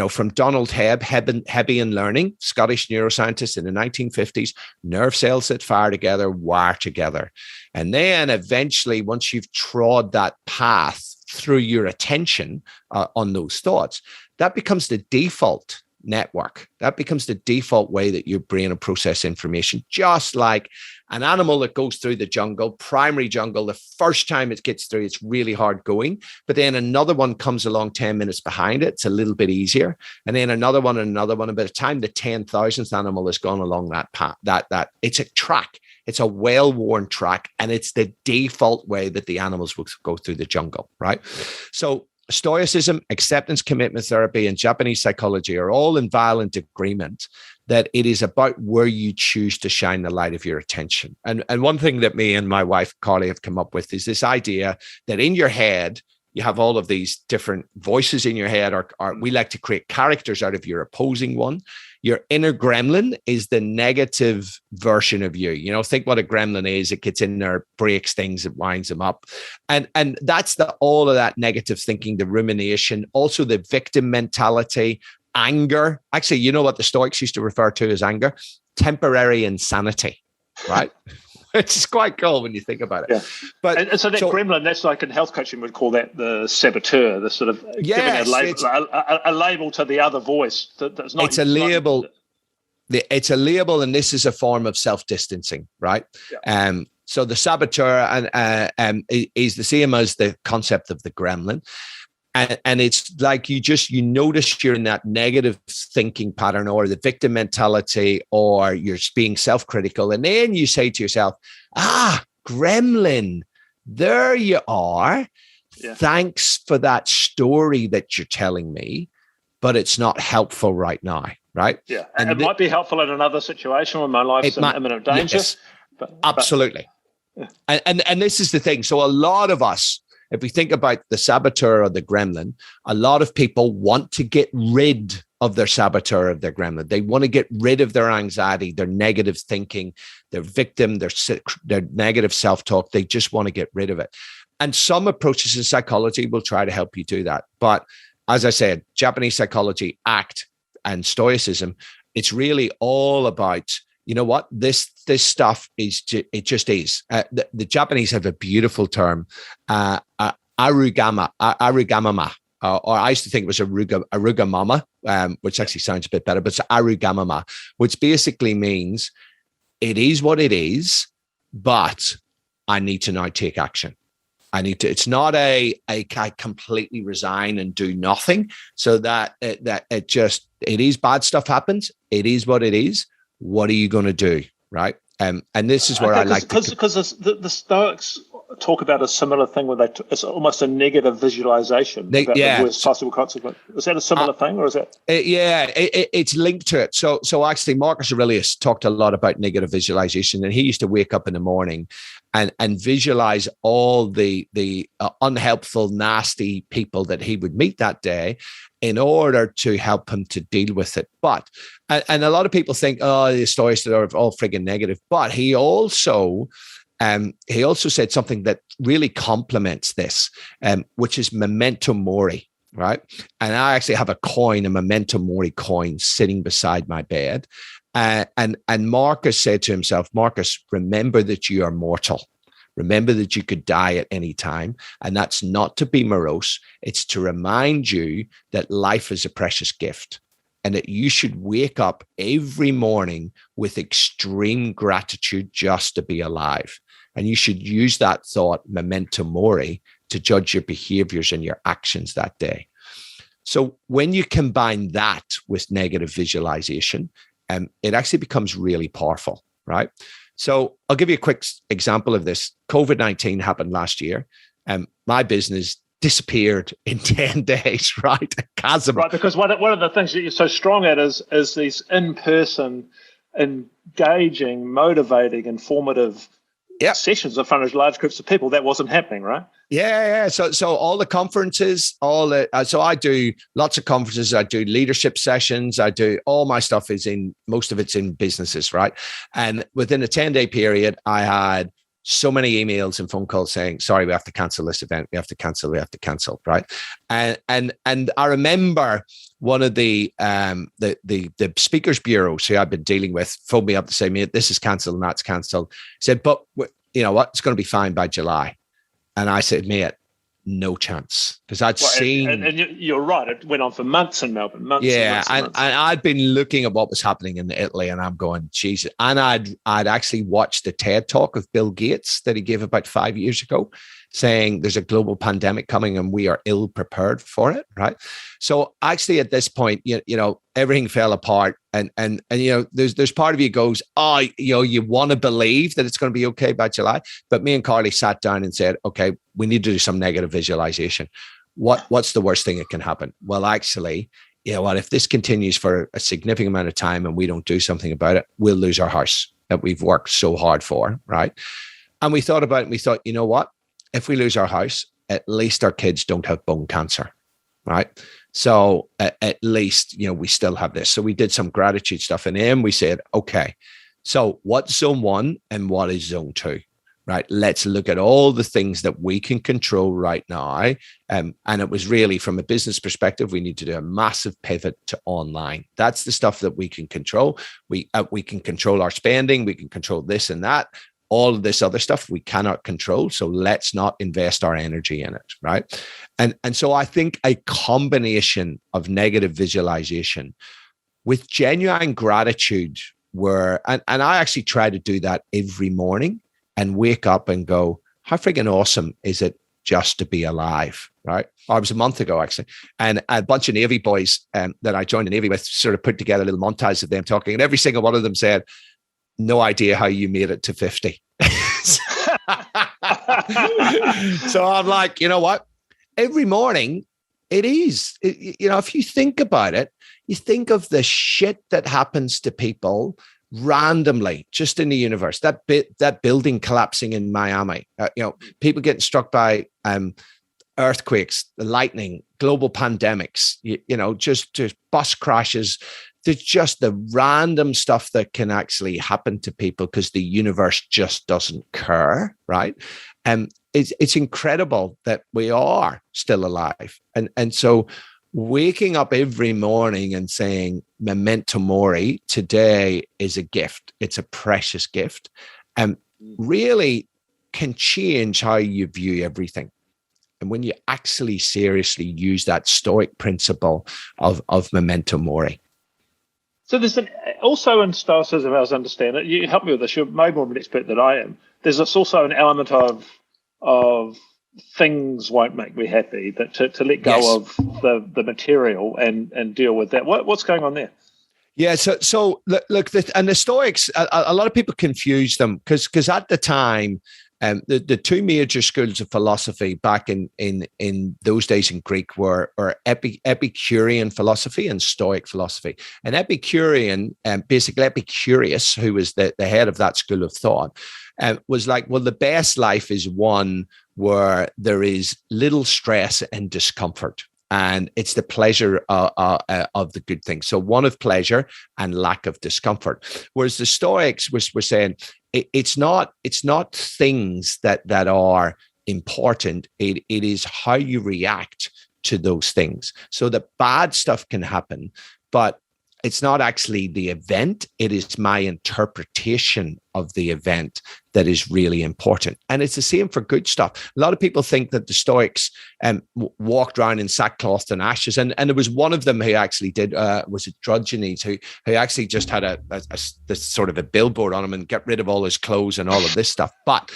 from Donald Hebbian learning, Scottish neuroscientist in the 1950s, nerve cells that fire together, wire together. And then eventually, once you've trod that path through your attention on those thoughts, that becomes the default network. That becomes the default way that your brain will process information, just like an animal that goes through the jungle, primary jungle, the first time it gets through, it's really hard going. But then another one comes along 10 minutes behind it. It's a little bit easier. And then another one. And by the time the 10,000th animal has gone along that path, that it's a track. It's a well-worn track, and it's the default way that the animals will go through the jungle, right? So Stoicism, acceptance, commitment therapy, and Japanese psychology are all in violent agreement that it is about where you choose to shine the light of your attention. And one thing that me and my wife, Carly, have come up with is this idea that in your head, you have all of these different voices in your head, or we like to create characters out of your opposing one. Your inner gremlin is the negative version of you. Think what a gremlin is. It gets in there, breaks things, it winds them up. And that's all of that negative thinking, the rumination, also the victim mentality, anger. Actually, you know what the Stoics used to refer to as anger? Temporary insanity, right? Which is quite cool when you think about it. Yeah. But so gremlin, that's like in health coaching, we'd call that the saboteur, the sort of giving a label to the other voice. That's not. It's a label. It's a label, and this is a form of self-distancing, right? Yeah. So the saboteur is the same as the concept of the gremlin. And it's like you notice you're in that negative thinking pattern or the victim mentality, or you're being self-critical. And then you say to yourself, gremlin, there you are. Yeah. Thanks for that story that you're telling me, but it's not helpful right now, right? Yeah, and it might be helpful in another situation when my life's in imminent danger. Yes, absolutely. Yeah. And this is the thing. So a lot of us, if we think about the saboteur or the gremlin, a lot of people want to get rid of their saboteur, of their gremlin. They want to get rid of their anxiety, their negative thinking, their victim, their negative self-talk. They just want to get rid of it. And some approaches in psychology will try to help you do that. But as I said, Japanese psychology, ACT, and Stoicism, it's really all about, you know what, this stuff is, it just is. The Japanese have a beautiful term, arugamama, or I used to think it was arugamama, which actually sounds a bit better, but it's arugamama, which basically means it is what it is, but I need to now take action. It's not I completely resign and do nothing, so that it is bad stuff happens. It is what it is. What are you going to do? Right. And this is where I like because the Stoics talk about a similar thing where it's almost a negative visualization about the worst possible consequence. Is that a similar thing, or is that? It's linked to it. So actually, Marcus Aurelius talked a lot about negative visualization, and he used to wake up in the morning and visualize all the unhelpful, nasty people that he would meet that day, in order to help him to deal with it. But, and a lot of people think, the Stoics are all friggin' negative. But he also said something that really complements this, which is Memento Mori, right? And I actually have a Memento Mori coin sitting beside my bed. And Marcus said to himself, Marcus, remember that you are mortal. Remember that you could die at any time. And that's not to be morose. It's to remind you that life is a precious gift, and that you should wake up every morning with extreme gratitude just to be alive. And you should use that thought, Memento Mori, to judge your behaviors and your actions that day. So when you combine that with negative visualization, it actually becomes really powerful, right? So I'll give you a quick example of this. COVID-19 happened last year, and my business disappeared in 10 days, right? Chasm. Right, because one of the things that you're so strong at is these in-person, engaging, motivating, informative sessions in front of large groups of people. That wasn't happening, right? Yeah. So all the conferences, so I do lots of conferences. I do leadership sessions. I do all my stuff most of it's in businesses, right? And within a 10-day period, I had so many emails and phone calls saying, sorry, we have to cancel this event. We have to cancel, right? And I remember one of the speakers bureaus who I've been dealing with phoned me up to say, mate, this is cancelled and that's cancelled. Said, but you know what? It's going to be fine by July. And I said, mate, no chance. Because I'd seen... And you're right. It went on for months in Melbourne. Months. And I'd been looking at what was happening in Italy, and I'm going, Jesus. And I'd actually watched the TED Talk of Bill Gates that he gave about 5 years ago, saying there's a global pandemic coming and we are ill prepared for it, right? So actually at this point, you know, everything fell apart. And you know, there's part of you goes, you want to believe that it's going to be okay by July. But me and Carly sat down and said, okay, we need to do some negative visualization. What's the worst thing that can happen? Well, actually, you know what, if this continues for a significant amount of time and we don't do something about it, we'll lose our house that we've worked so hard for, right? And we thought about it and we thought, you know what? If we lose our house, at least our kids don't have bone cancer, right? So at least, you know, we still have this. So we did some gratitude stuff. And then we said, okay, so what's zone 1 and what is zone 2, right? Let's look at all the things that we can control right now. And it was really, from a business perspective, we need to do a massive pivot to online. That's the stuff that we can control. We can control our spending. We can control this and that. All of this other stuff we cannot control. So let's not invest our energy in it, right? And so I think a combination of negative visualization with genuine gratitude and I actually try to do that every morning and wake up and go, how friggin' awesome is it just to be alive, right? Or it was a month ago, actually. And a bunch of Navy boys that I joined the Navy with sort of put together a little montage of them talking. And every single one of them said, no idea how you made it to 50. So I'm like, you know what? Every morning it is, if you think about it, you think of the shit that happens to people randomly just in the universe, that building collapsing in Miami, people getting struck by earthquakes, the lightning, global pandemics, just bus crashes. There's just the random stuff that can actually happen to people because the universe just doesn't care, right? And it's incredible that we are still alive. And so waking up every morning and saying, Memento Mori, today is a gift. It's a precious gift. And really can change how you view everything. And when you actually seriously use that Stoic principle of Memento Mori. So there's also in Stoicism, as I understand it, you help me with this, you're maybe more of an expert than I am. There's also an element of things won't make me happy, that to let go of the material and deal with that. What's going on there? Yeah, so look, and the Stoics, a lot of people confuse them because at the time, the two major schools of philosophy back in those days in Greek were Epicurean philosophy and Stoic philosophy. And Epicurean, basically Epicurus, who was the head of that school of thought, was like, well, the best life is one where there is little stress and discomfort. And it's the pleasure of the good things. So one of pleasure and lack of discomfort. Whereas the Stoics were saying it's not things that are important. It is how you react to those things. So the bad stuff can happen, but it's not actually the event. It is my interpretation of the event that is really important. And it's the same for good stuff. A lot of people think that the Stoics walked around in sackcloth and ashes. And there was one of them who actually did, was it Diogenes, who actually just had this sort of a billboard on him and get rid of all his clothes and all of this stuff. But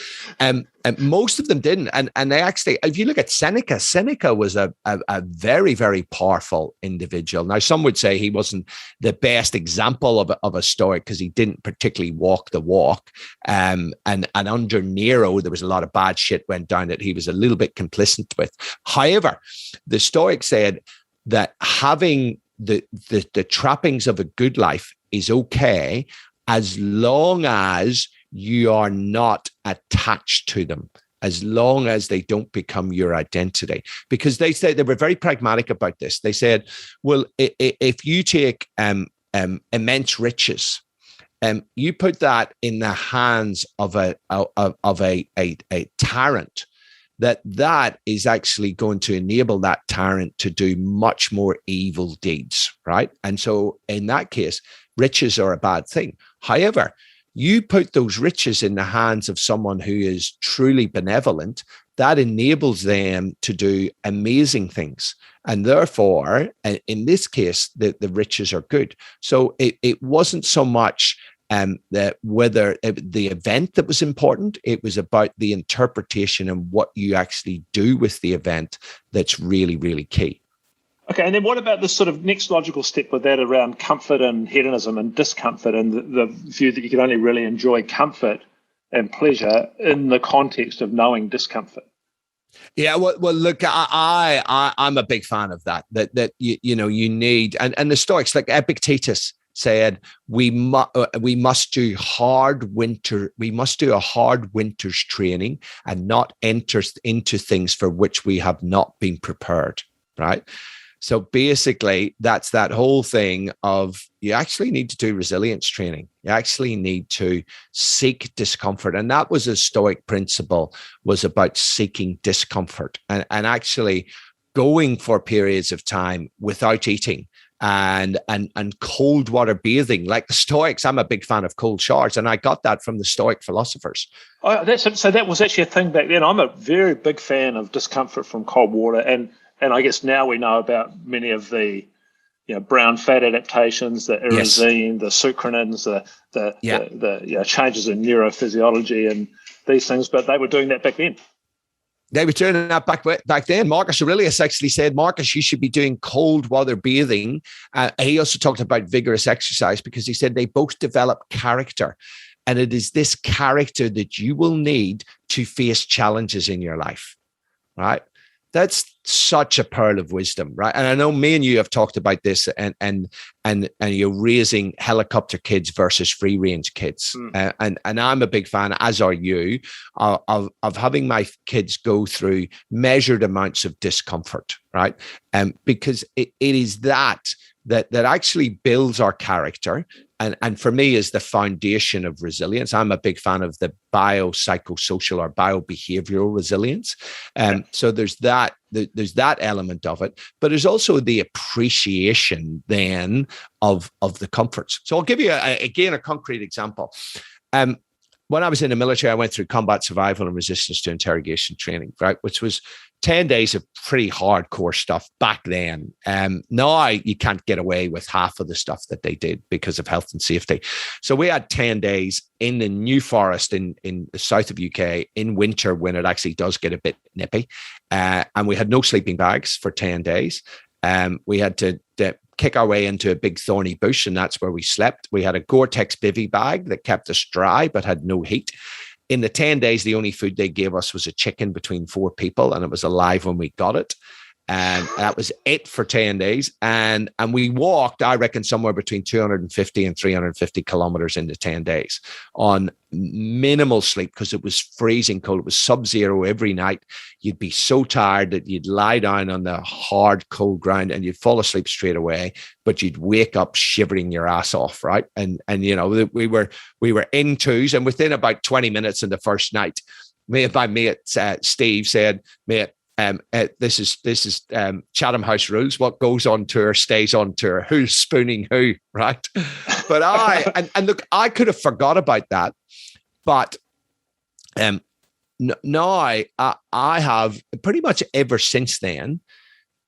most of them didn't. And they actually, if you look at Seneca was a very, very powerful individual. Now, some would say he wasn't the best example of a Stoic because he didn't particularly walk the walk. And under Nero, there was a lot of bad shit went down that he was a little bit complicit with. However, the Stoics said that having the trappings of a good life is okay as long as you are not attached to them, as long as they don't become your identity. Because they said they were very pragmatic about this. They said, well, if you take immense riches, you put that in the hands of a tyrant, that is actually going to enable that tyrant to do much more evil deeds, right? And so in that case, riches are a bad thing. However, you put those riches in the hands of someone who is truly benevolent, that enables them to do amazing things. And therefore, in this case, the riches are good. So it wasn't so much that whether the event that was important, it was about the interpretation and what you actually do with the event that's really, really key. Okay, and then what about the sort of next logical step with that around comfort and hedonism and discomfort, and the view that you can only really enjoy comfort and pleasure in the context of knowing discomfort? Yeah, well, look, I'm a big fan of that. That you need, and the Stoics, like Epictetus said, we must do a hard winter's training and not enter into things for which we have not been prepared, right? So basically, that's that whole thing of you actually need to do resilience training. You actually need to seek discomfort. And that was a Stoic principle, was about seeking discomfort and actually going for periods of time without eating and cold water bathing. Like the Stoics, I'm a big fan of cold showers, and I got that from the Stoic philosophers. Oh, so that was actually a thing back then. I'm a very big fan of discomfort from cold water, and I guess now we know about many of the brown fat adaptations, the irazine, the sucranins, the changes in neurophysiology and these things, but they were doing that back then. They were doing that back then. Marcus Aurelius actually said, Marcus, you should be doing cold water bathing. He also talked about vigorous exercise because he said they both develop character. And it is this character that you will need to face challenges in your life, right? That's such a pearl of wisdom, right? And I know me and you have talked about this, and you're raising helicopter kids versus free range kids, and I'm a big fan, as are you, of having my kids go through measured amounts of discomfort, right? Because it is that actually builds our character. And for me is the foundation of resilience. I'm a big fan of the biopsychosocial or biobehavioral resilience. So there's that element of it, but there's also the appreciation then of the comforts. So I'll give you a concrete example. When I was in the military, I went through combat survival and resistance to interrogation training, right? Which was 10 days of pretty hardcore stuff back then. Now you can't get away with half of the stuff that they did because of health and safety. So we had 10 days in the New Forest in the south of UK in winter when it actually does get a bit nippy. And we had no sleeping bags for 10 days. We had to kick our way into a big thorny bush, and that's where we slept. We had a Gore-Tex bivy bag that kept us dry but had no heat. In the 10 days, the only food they gave us was a chicken between 4 people, and it was alive when we got it. And that was it for 10 days. And we walked, I reckon, somewhere between 250 and 350 kilometers in the 10 days on minimal sleep because it was freezing cold. It was sub-zero every night. You'd be so tired that you'd lie down on the hard, cold ground and you'd fall asleep straight away, but you'd wake up shivering your ass off, right? And you know, we were in twos, and within about 20 minutes in the first night, my mate Steve said, mate, this is Chatham House rules. What goes on tour stays on tour. Who's spooning who, right? But and look, I could have forgot about that, but now I have pretty much ever since then,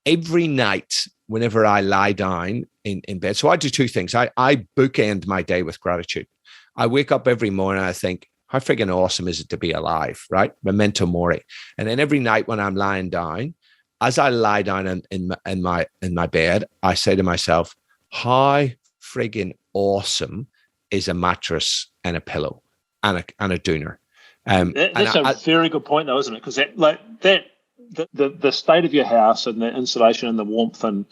every night whenever I lie down in bed. So I do 2 things. I bookend my day with gratitude. I wake up every morning and I think, how friggin' awesome is it to be alive, right? Memento Mori. And then every night when I'm lying down, as I lie down in my bed, I say to myself, how friggin' awesome is a mattress and a pillow and a doona. That's a very good point, though, isn't it? Because the state of your house and the insulation and the warmth and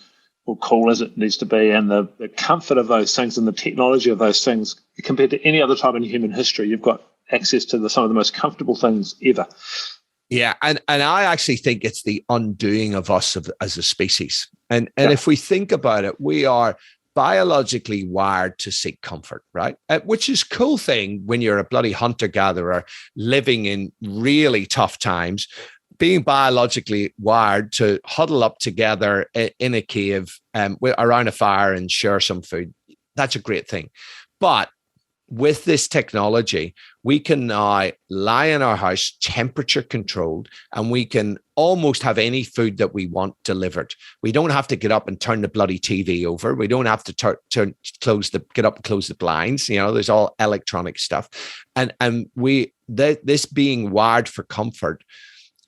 cool as it needs to be, and the comfort of those things and the technology of those things compared to any other time in human history, you've got access to some of the most comfortable things ever. Yeah, and I actually think it's the undoing of us as a species. And if we think about it, we are biologically wired to seek comfort, right? Which is a cool thing when you're a bloody hunter-gatherer living in really tough times. Being biologically wired to huddle up together in a cave around a fire and share some food, that's a great thing. But with this technology, we can now lie in our house, temperature controlled, and we can almost have any food that we want delivered. We don't have to get up and turn the bloody TV over. We don't have to get up and close the blinds. You know, there's all electronic stuff. And this being wired for comfort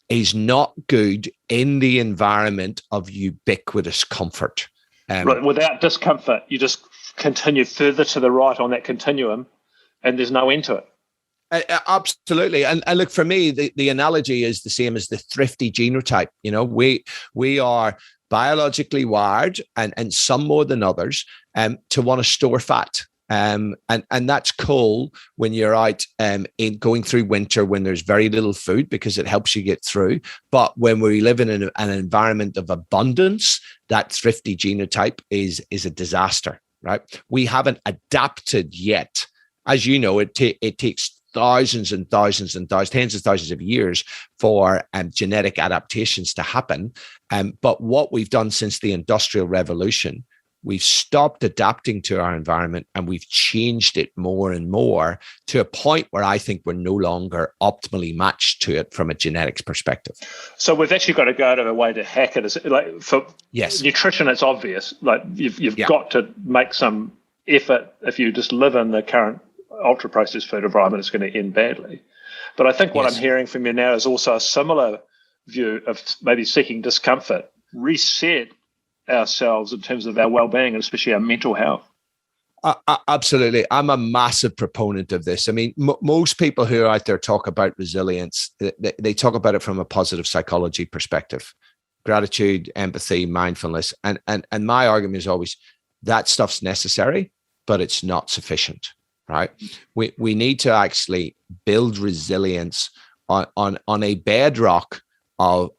is not good in the environment of ubiquitous comfort. Right, without discomfort, you just continue further to the right on that continuum, and there's no end to it. Absolutely. And look, for me, the analogy is the same as the thrifty genotype. You know, we are biologically wired, and some more than others, to want to store fat. And that's cool when you're out in going through winter when there's very little food because it helps you get through. But when we live in an environment of abundance, that thrifty genotype is a disaster, right? We haven't adapted yet. As you know, it takes thousands and thousands and thousands, tens of thousands of years for genetic adaptations to happen. But what we've done since the Industrial Revolution, we've stopped adapting to our environment and we've changed it more and more to a point where I think we're no longer optimally matched to it from a genetics perspective. So we've actually got to go out of a way to hack it. Like for nutrition, it's obvious. Like you've got to make some effort. If you just live in the current ultra-processed food environment, it's going to end badly. But I think what I'm hearing from you now is also a similar view of maybe seeking discomfort, reset ourselves in terms of our well-being and especially our mental health? Absolutely. I'm a massive proponent of this. I mean, most people who are out there talk about resilience, they talk about it from a positive psychology perspective, gratitude, empathy, mindfulness. And my argument is always that stuff's necessary, but it's not sufficient, right? We need to actually build resilience on a bedrock of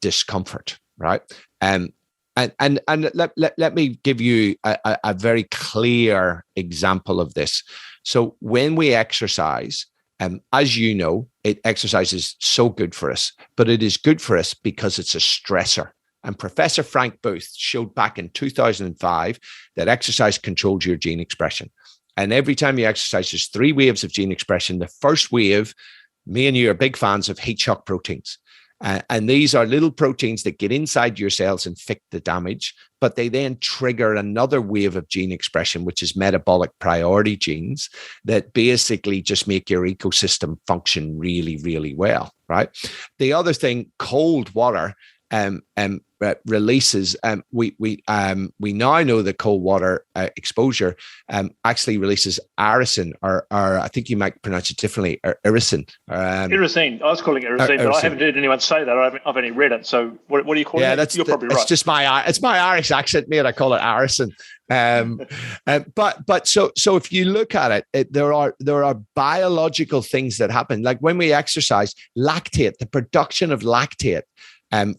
discomfort, right? And let me give you a very clear example of this. So when we exercise, as you know, exercise is so good for us, but it is good for us because it's a stressor. And Professor Frank Booth showed back in 2005 that exercise controls your gene expression. And every time you exercise, there's 3 waves of gene expression. The first wave, me and you are big fans of heat shock proteins. And these are little proteins that get inside your cells and fix the damage, but they then trigger another wave of gene expression, which is metabolic priority genes that basically just make your ecosystem function really, really well, right? The other thing, cold water releases. We now know that cold water exposure actually releases irisin, or I think you might pronounce it differently, or irisin. Irisin. I was calling it irisin, but I haven't heard anyone say that. I've only read it. So what do you call it? You're probably right. It's just my Irish accent, mate. I call it irisin. But so if you look at it, there are biological things that happen. Like when we exercise, lactate, the production of lactate.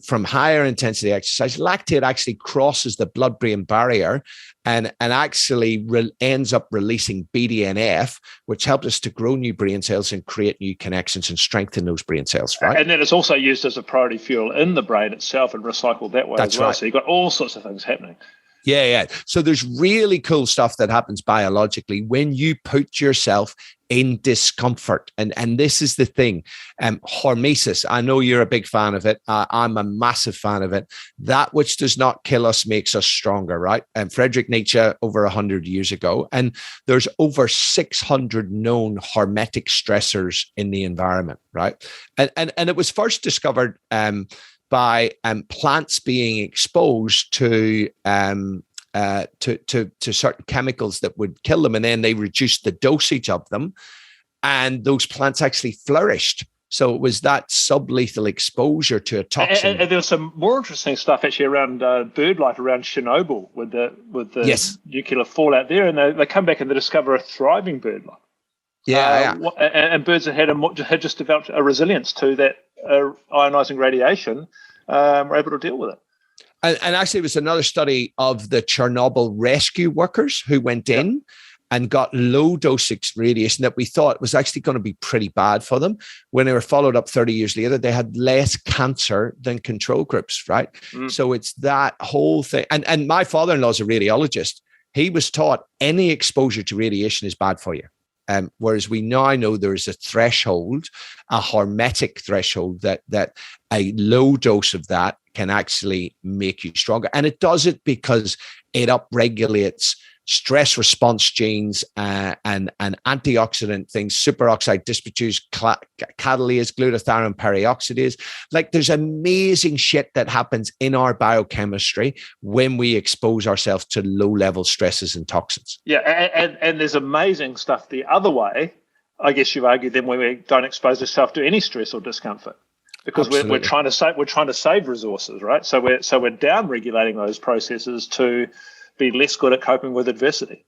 From higher intensity exercise, lactate actually crosses the blood-brain barrier and actually ends up releasing BDNF, which helps us to grow new brain cells and create new connections and strengthen those brain cells, right? And then it's also used as a priority fuel in the brain itself and recycled that way as well. Right. So you've got all sorts of things happening. Yeah. So there's really cool stuff that happens biologically when you put yourself in discomfort. And this is the thing, hormesis. I know you're a big fan of it. I'm a massive fan of it. That which does not kill us makes us stronger, right? And Friedrich Nietzsche over 100 years ago. And there's over 600 known hormetic stressors in the environment, right? And it was first discovered by plants being exposed to certain chemicals that would kill them, and then they reduced the dosage of them, and those plants actually flourished. So it was that sublethal exposure to a toxin. And there's some more interesting stuff actually around bird life around Chernobyl with the yes. nuclear fallout there, and they come back and they discover a thriving bird life. Yeah. And birds that had just developed a resilience to that ionizing radiation were able to deal with it. And actually, it was another study of the Chernobyl rescue workers who went in and got low dosage radiation that we thought was actually going to be pretty bad for them. When they were followed up 30 years later, they had less cancer than control groups, right? So it's that whole thing. And my father-in-law is a radiologist. He was taught any exposure to radiation is bad for you. Whereas we now know there is a threshold, a hormetic threshold, that a low dose of that can actually make you stronger. And it does it because it upregulates stress response genes and antioxidant things, superoxide dismutase, catalase, glutathione, perioxidase. Like there's amazing shit that happens in our biochemistry when we expose ourselves to low-level stresses and toxins. Yeah, and there's amazing stuff the other way, I guess you've argued, then when we don't expose ourselves to any stress or discomfort. Because we're trying to save resources, right? So we're down regulating those processes to be less good at coping with adversity.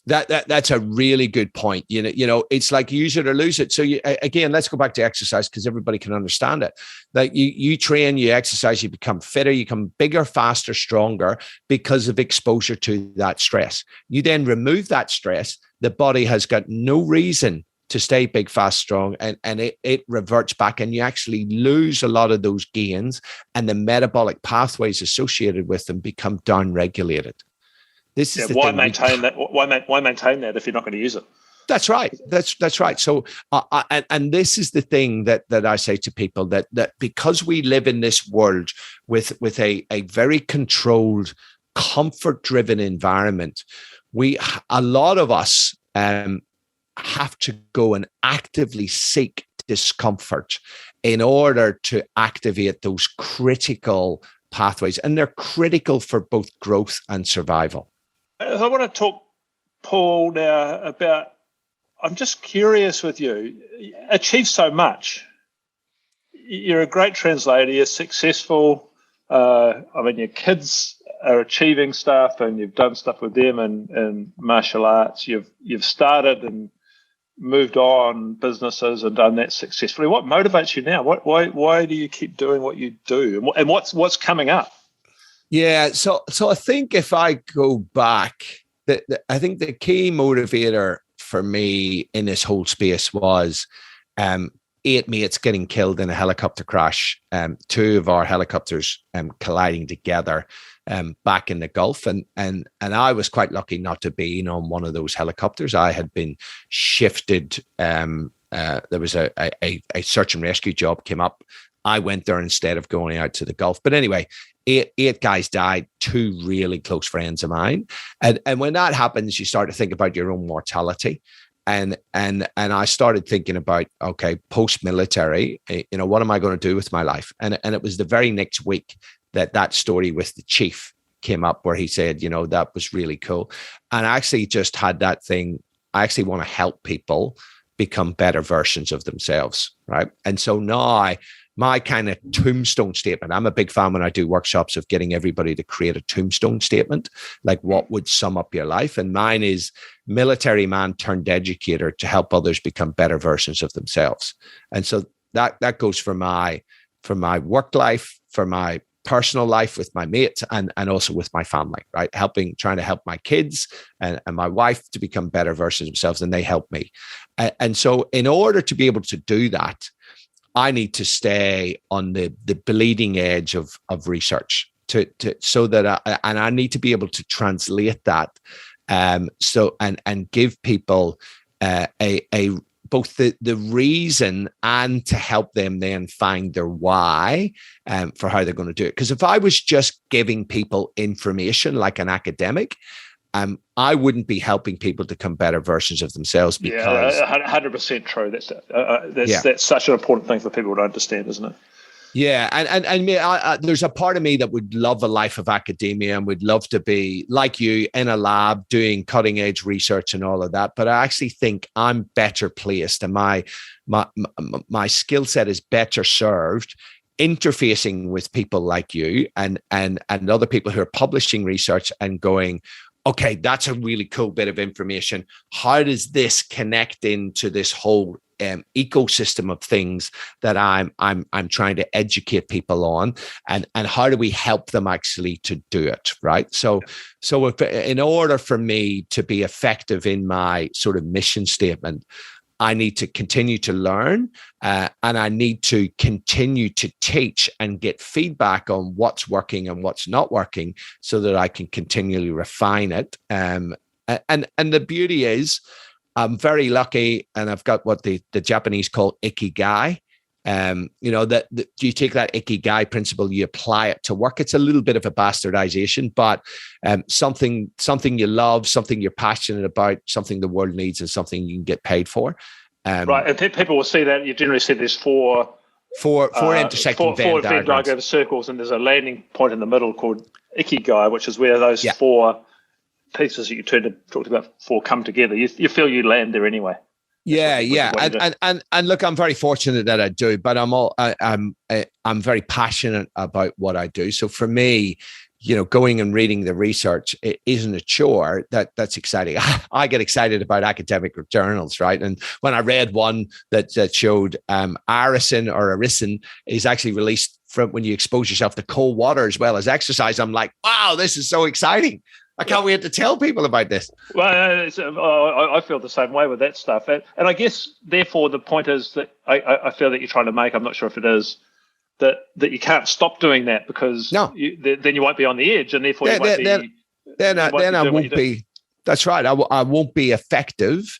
That's a really good point. You know, it's like use it or lose it. So again, let's go back to exercise because everybody can understand it. Like you train, you exercise, you become fitter, you become bigger, faster, stronger because of exposure to that stress. You then remove that stress, the body has got no reason to stay big, fast, strong, and it reverts back, and you actually lose a lot of those gains, and the metabolic pathways associated with them become down-regulated. This is why maintain that? Why maintain that if you're not going to use it? That's right. That's right. So, and this is the thing that I say to people that because we live in this world with a very controlled, comfort-driven environment, a lot of us have to go and actively seek discomfort in order to activate those critical pathways. And they're critical for both growth and survival. I want to talk, Paul, now about, I'm just curious with you, achieve so much. You're a great translator, you're successful. Your kids are achieving stuff and you've done stuff with them in martial arts. You've started and moved on businesses and done that successfully. What motivates you now? Why do you keep doing what you do? And what's coming up? Yeah, so I think if I go back, I think the key motivator for me in this whole space was 8 mates getting killed in a helicopter crash, 2 of our helicopters colliding together back in the Gulf. And I was quite lucky not to be on one of those helicopters. I had been shifted. There was a search and rescue job came up. I went there instead of going out to the Gulf. But anyway, eight guys died, 2 really close friends of mine. And when that happens, you start to think about your own mortality. And I started thinking about, okay, post-military, what am I going to do with my life? And it was the very next week that story with the chief came up where he said, that was really cool. And I actually just had that thing. I actually want to help people become better versions of themselves, right? And so now my kind of tombstone statement, I'm a big fan when I do workshops of getting everybody to create a tombstone statement, like what would sum up your life. And mine is military man turned educator to help others become better versions of themselves. And so that goes for my work life, for my personal life with my mates, and also with my family, right? Trying to help my kids and my wife to become better versions of themselves, and they help me. And so in order to be able to do that, I need to stay on the bleeding edge of research so that I need to be able to translate that and give people both the reason and to help them then find their why for how they're going to do it. Because if I was just giving people information like an academic, I wouldn't be helping people to become better versions of themselves. Because 100% true. That's such an important thing for people to understand, isn't it? Yeah, and there's a part of me that would love a life of academia and would love to be like you in a lab doing cutting edge research and all of that. But I actually think I'm better placed, and my skill set is better served interfacing with people like you and other people who are publishing research and going, okay, that's a really cool bit of information. How does this connect into this whole ecosystem of things that I'm trying to educate people on, and how do we help them actually to do it, right? So if, in order for me to be effective in my sort of mission statement, I need to continue to learn and I need to continue to teach and get feedback on what's working and what's not working so that I can continually refine it. And the beauty is I'm very lucky, and I've got what the Japanese call ikigai. That you take that ikigai principle, you apply it to work. It's a little bit of a bastardization, but something you love, something you're passionate about, something the world needs, and something you can get paid for. Right, and people will see that. You generally see there's four intersecting Venn diagram circles, and there's a landing point in the middle called ikigai, which is where those 4 pieces that you talked about 4 come together. You feel you land there anyway. Yeah. And look, I'm very fortunate that I do, but I'm very passionate about what I do. So for me, going and reading the research, it isn't a chore. That's exciting. I get excited about academic journals, right? And when I read one that showed arisen is actually released from when you expose yourself to cold water as well as exercise, I'm like, wow, this is so exciting. I can't wait to tell people about this. Well, I feel the same way with that stuff. And I guess, therefore, the point is that I feel that you're trying to make, I'm not sure if it is, that you can't stop doing that because then you won't be on the edge, and therefore you won't be... Then I won't be... That's right. I won't be effective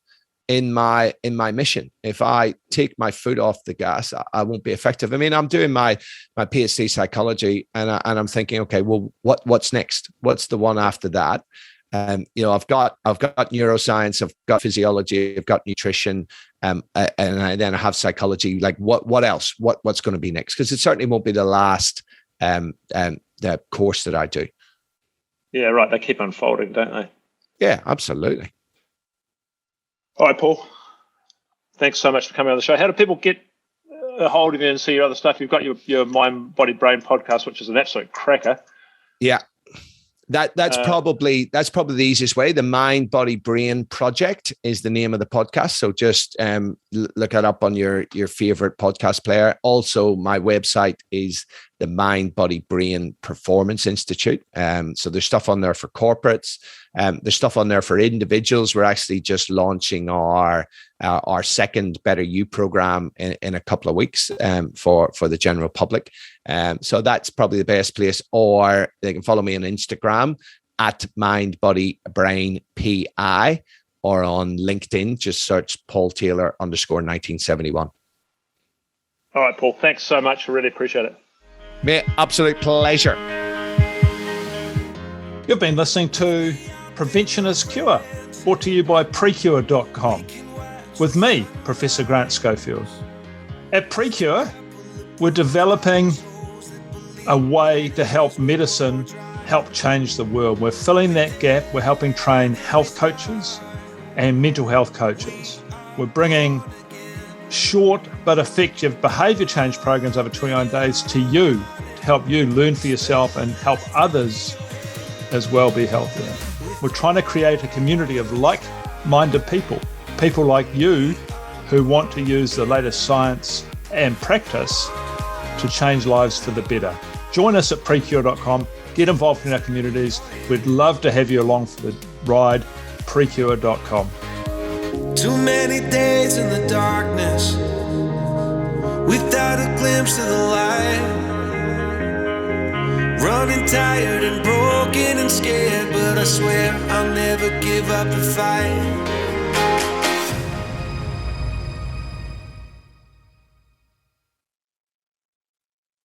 in my mission. If I take my foot off the gas, I won't be effective. I mean, I'm doing my PhD psychology, and I'm thinking, okay, well, what's next? What's the one after that? I've got neuroscience, I've got physiology, I've got nutrition, and then I have psychology. Like what else? What's going to be next? Because it certainly won't be the last the course that I do. Yeah, right. They keep unfolding, don't they? Yeah, absolutely. All right, Paul. Thanks so much for coming on the show. How do people get a hold of you and see your other stuff? You've got your Mind, Body, Brain podcast, which is an absolute cracker. Yeah. That's probably the easiest way. The Mind, Body, Brain Project is the name of the podcast. So just look it up on your favorite podcast player. Also, my website is the Mind, Body, Brain Performance Institute. So there's stuff on there for corporates. There's stuff on there for individuals. We're actually just launching our second Better You program in a couple of weeks for the general public. So that's probably the best place. Or they can follow me on Instagram at Mind, Body, Brain PI, or on LinkedIn, just search Paul Taylor _1971. All right, Paul. Thanks so much. I really appreciate it. Mate, absolute pleasure. You've been listening to Prevention is Cure, brought to you by precure.com, with me, Professor Grant Schofield. At Precure, we're developing a way to help medicine help change the world. We're filling that gap. We're helping train health coaches and mental health coaches. We're bringing short but effective behaviour change programs over 29 days to you to help you learn for yourself and help others as well be healthier. We're trying to create a community of like-minded people like you who want to use the latest science and practice to change lives for the better. Join us at precure.com. Get involved in our communities. We'd love to have you along for the ride. Precure.com. Too many days in the darkness without a glimpse of the light. Running tired and broken and scared, but I swear I'll never give up the fight.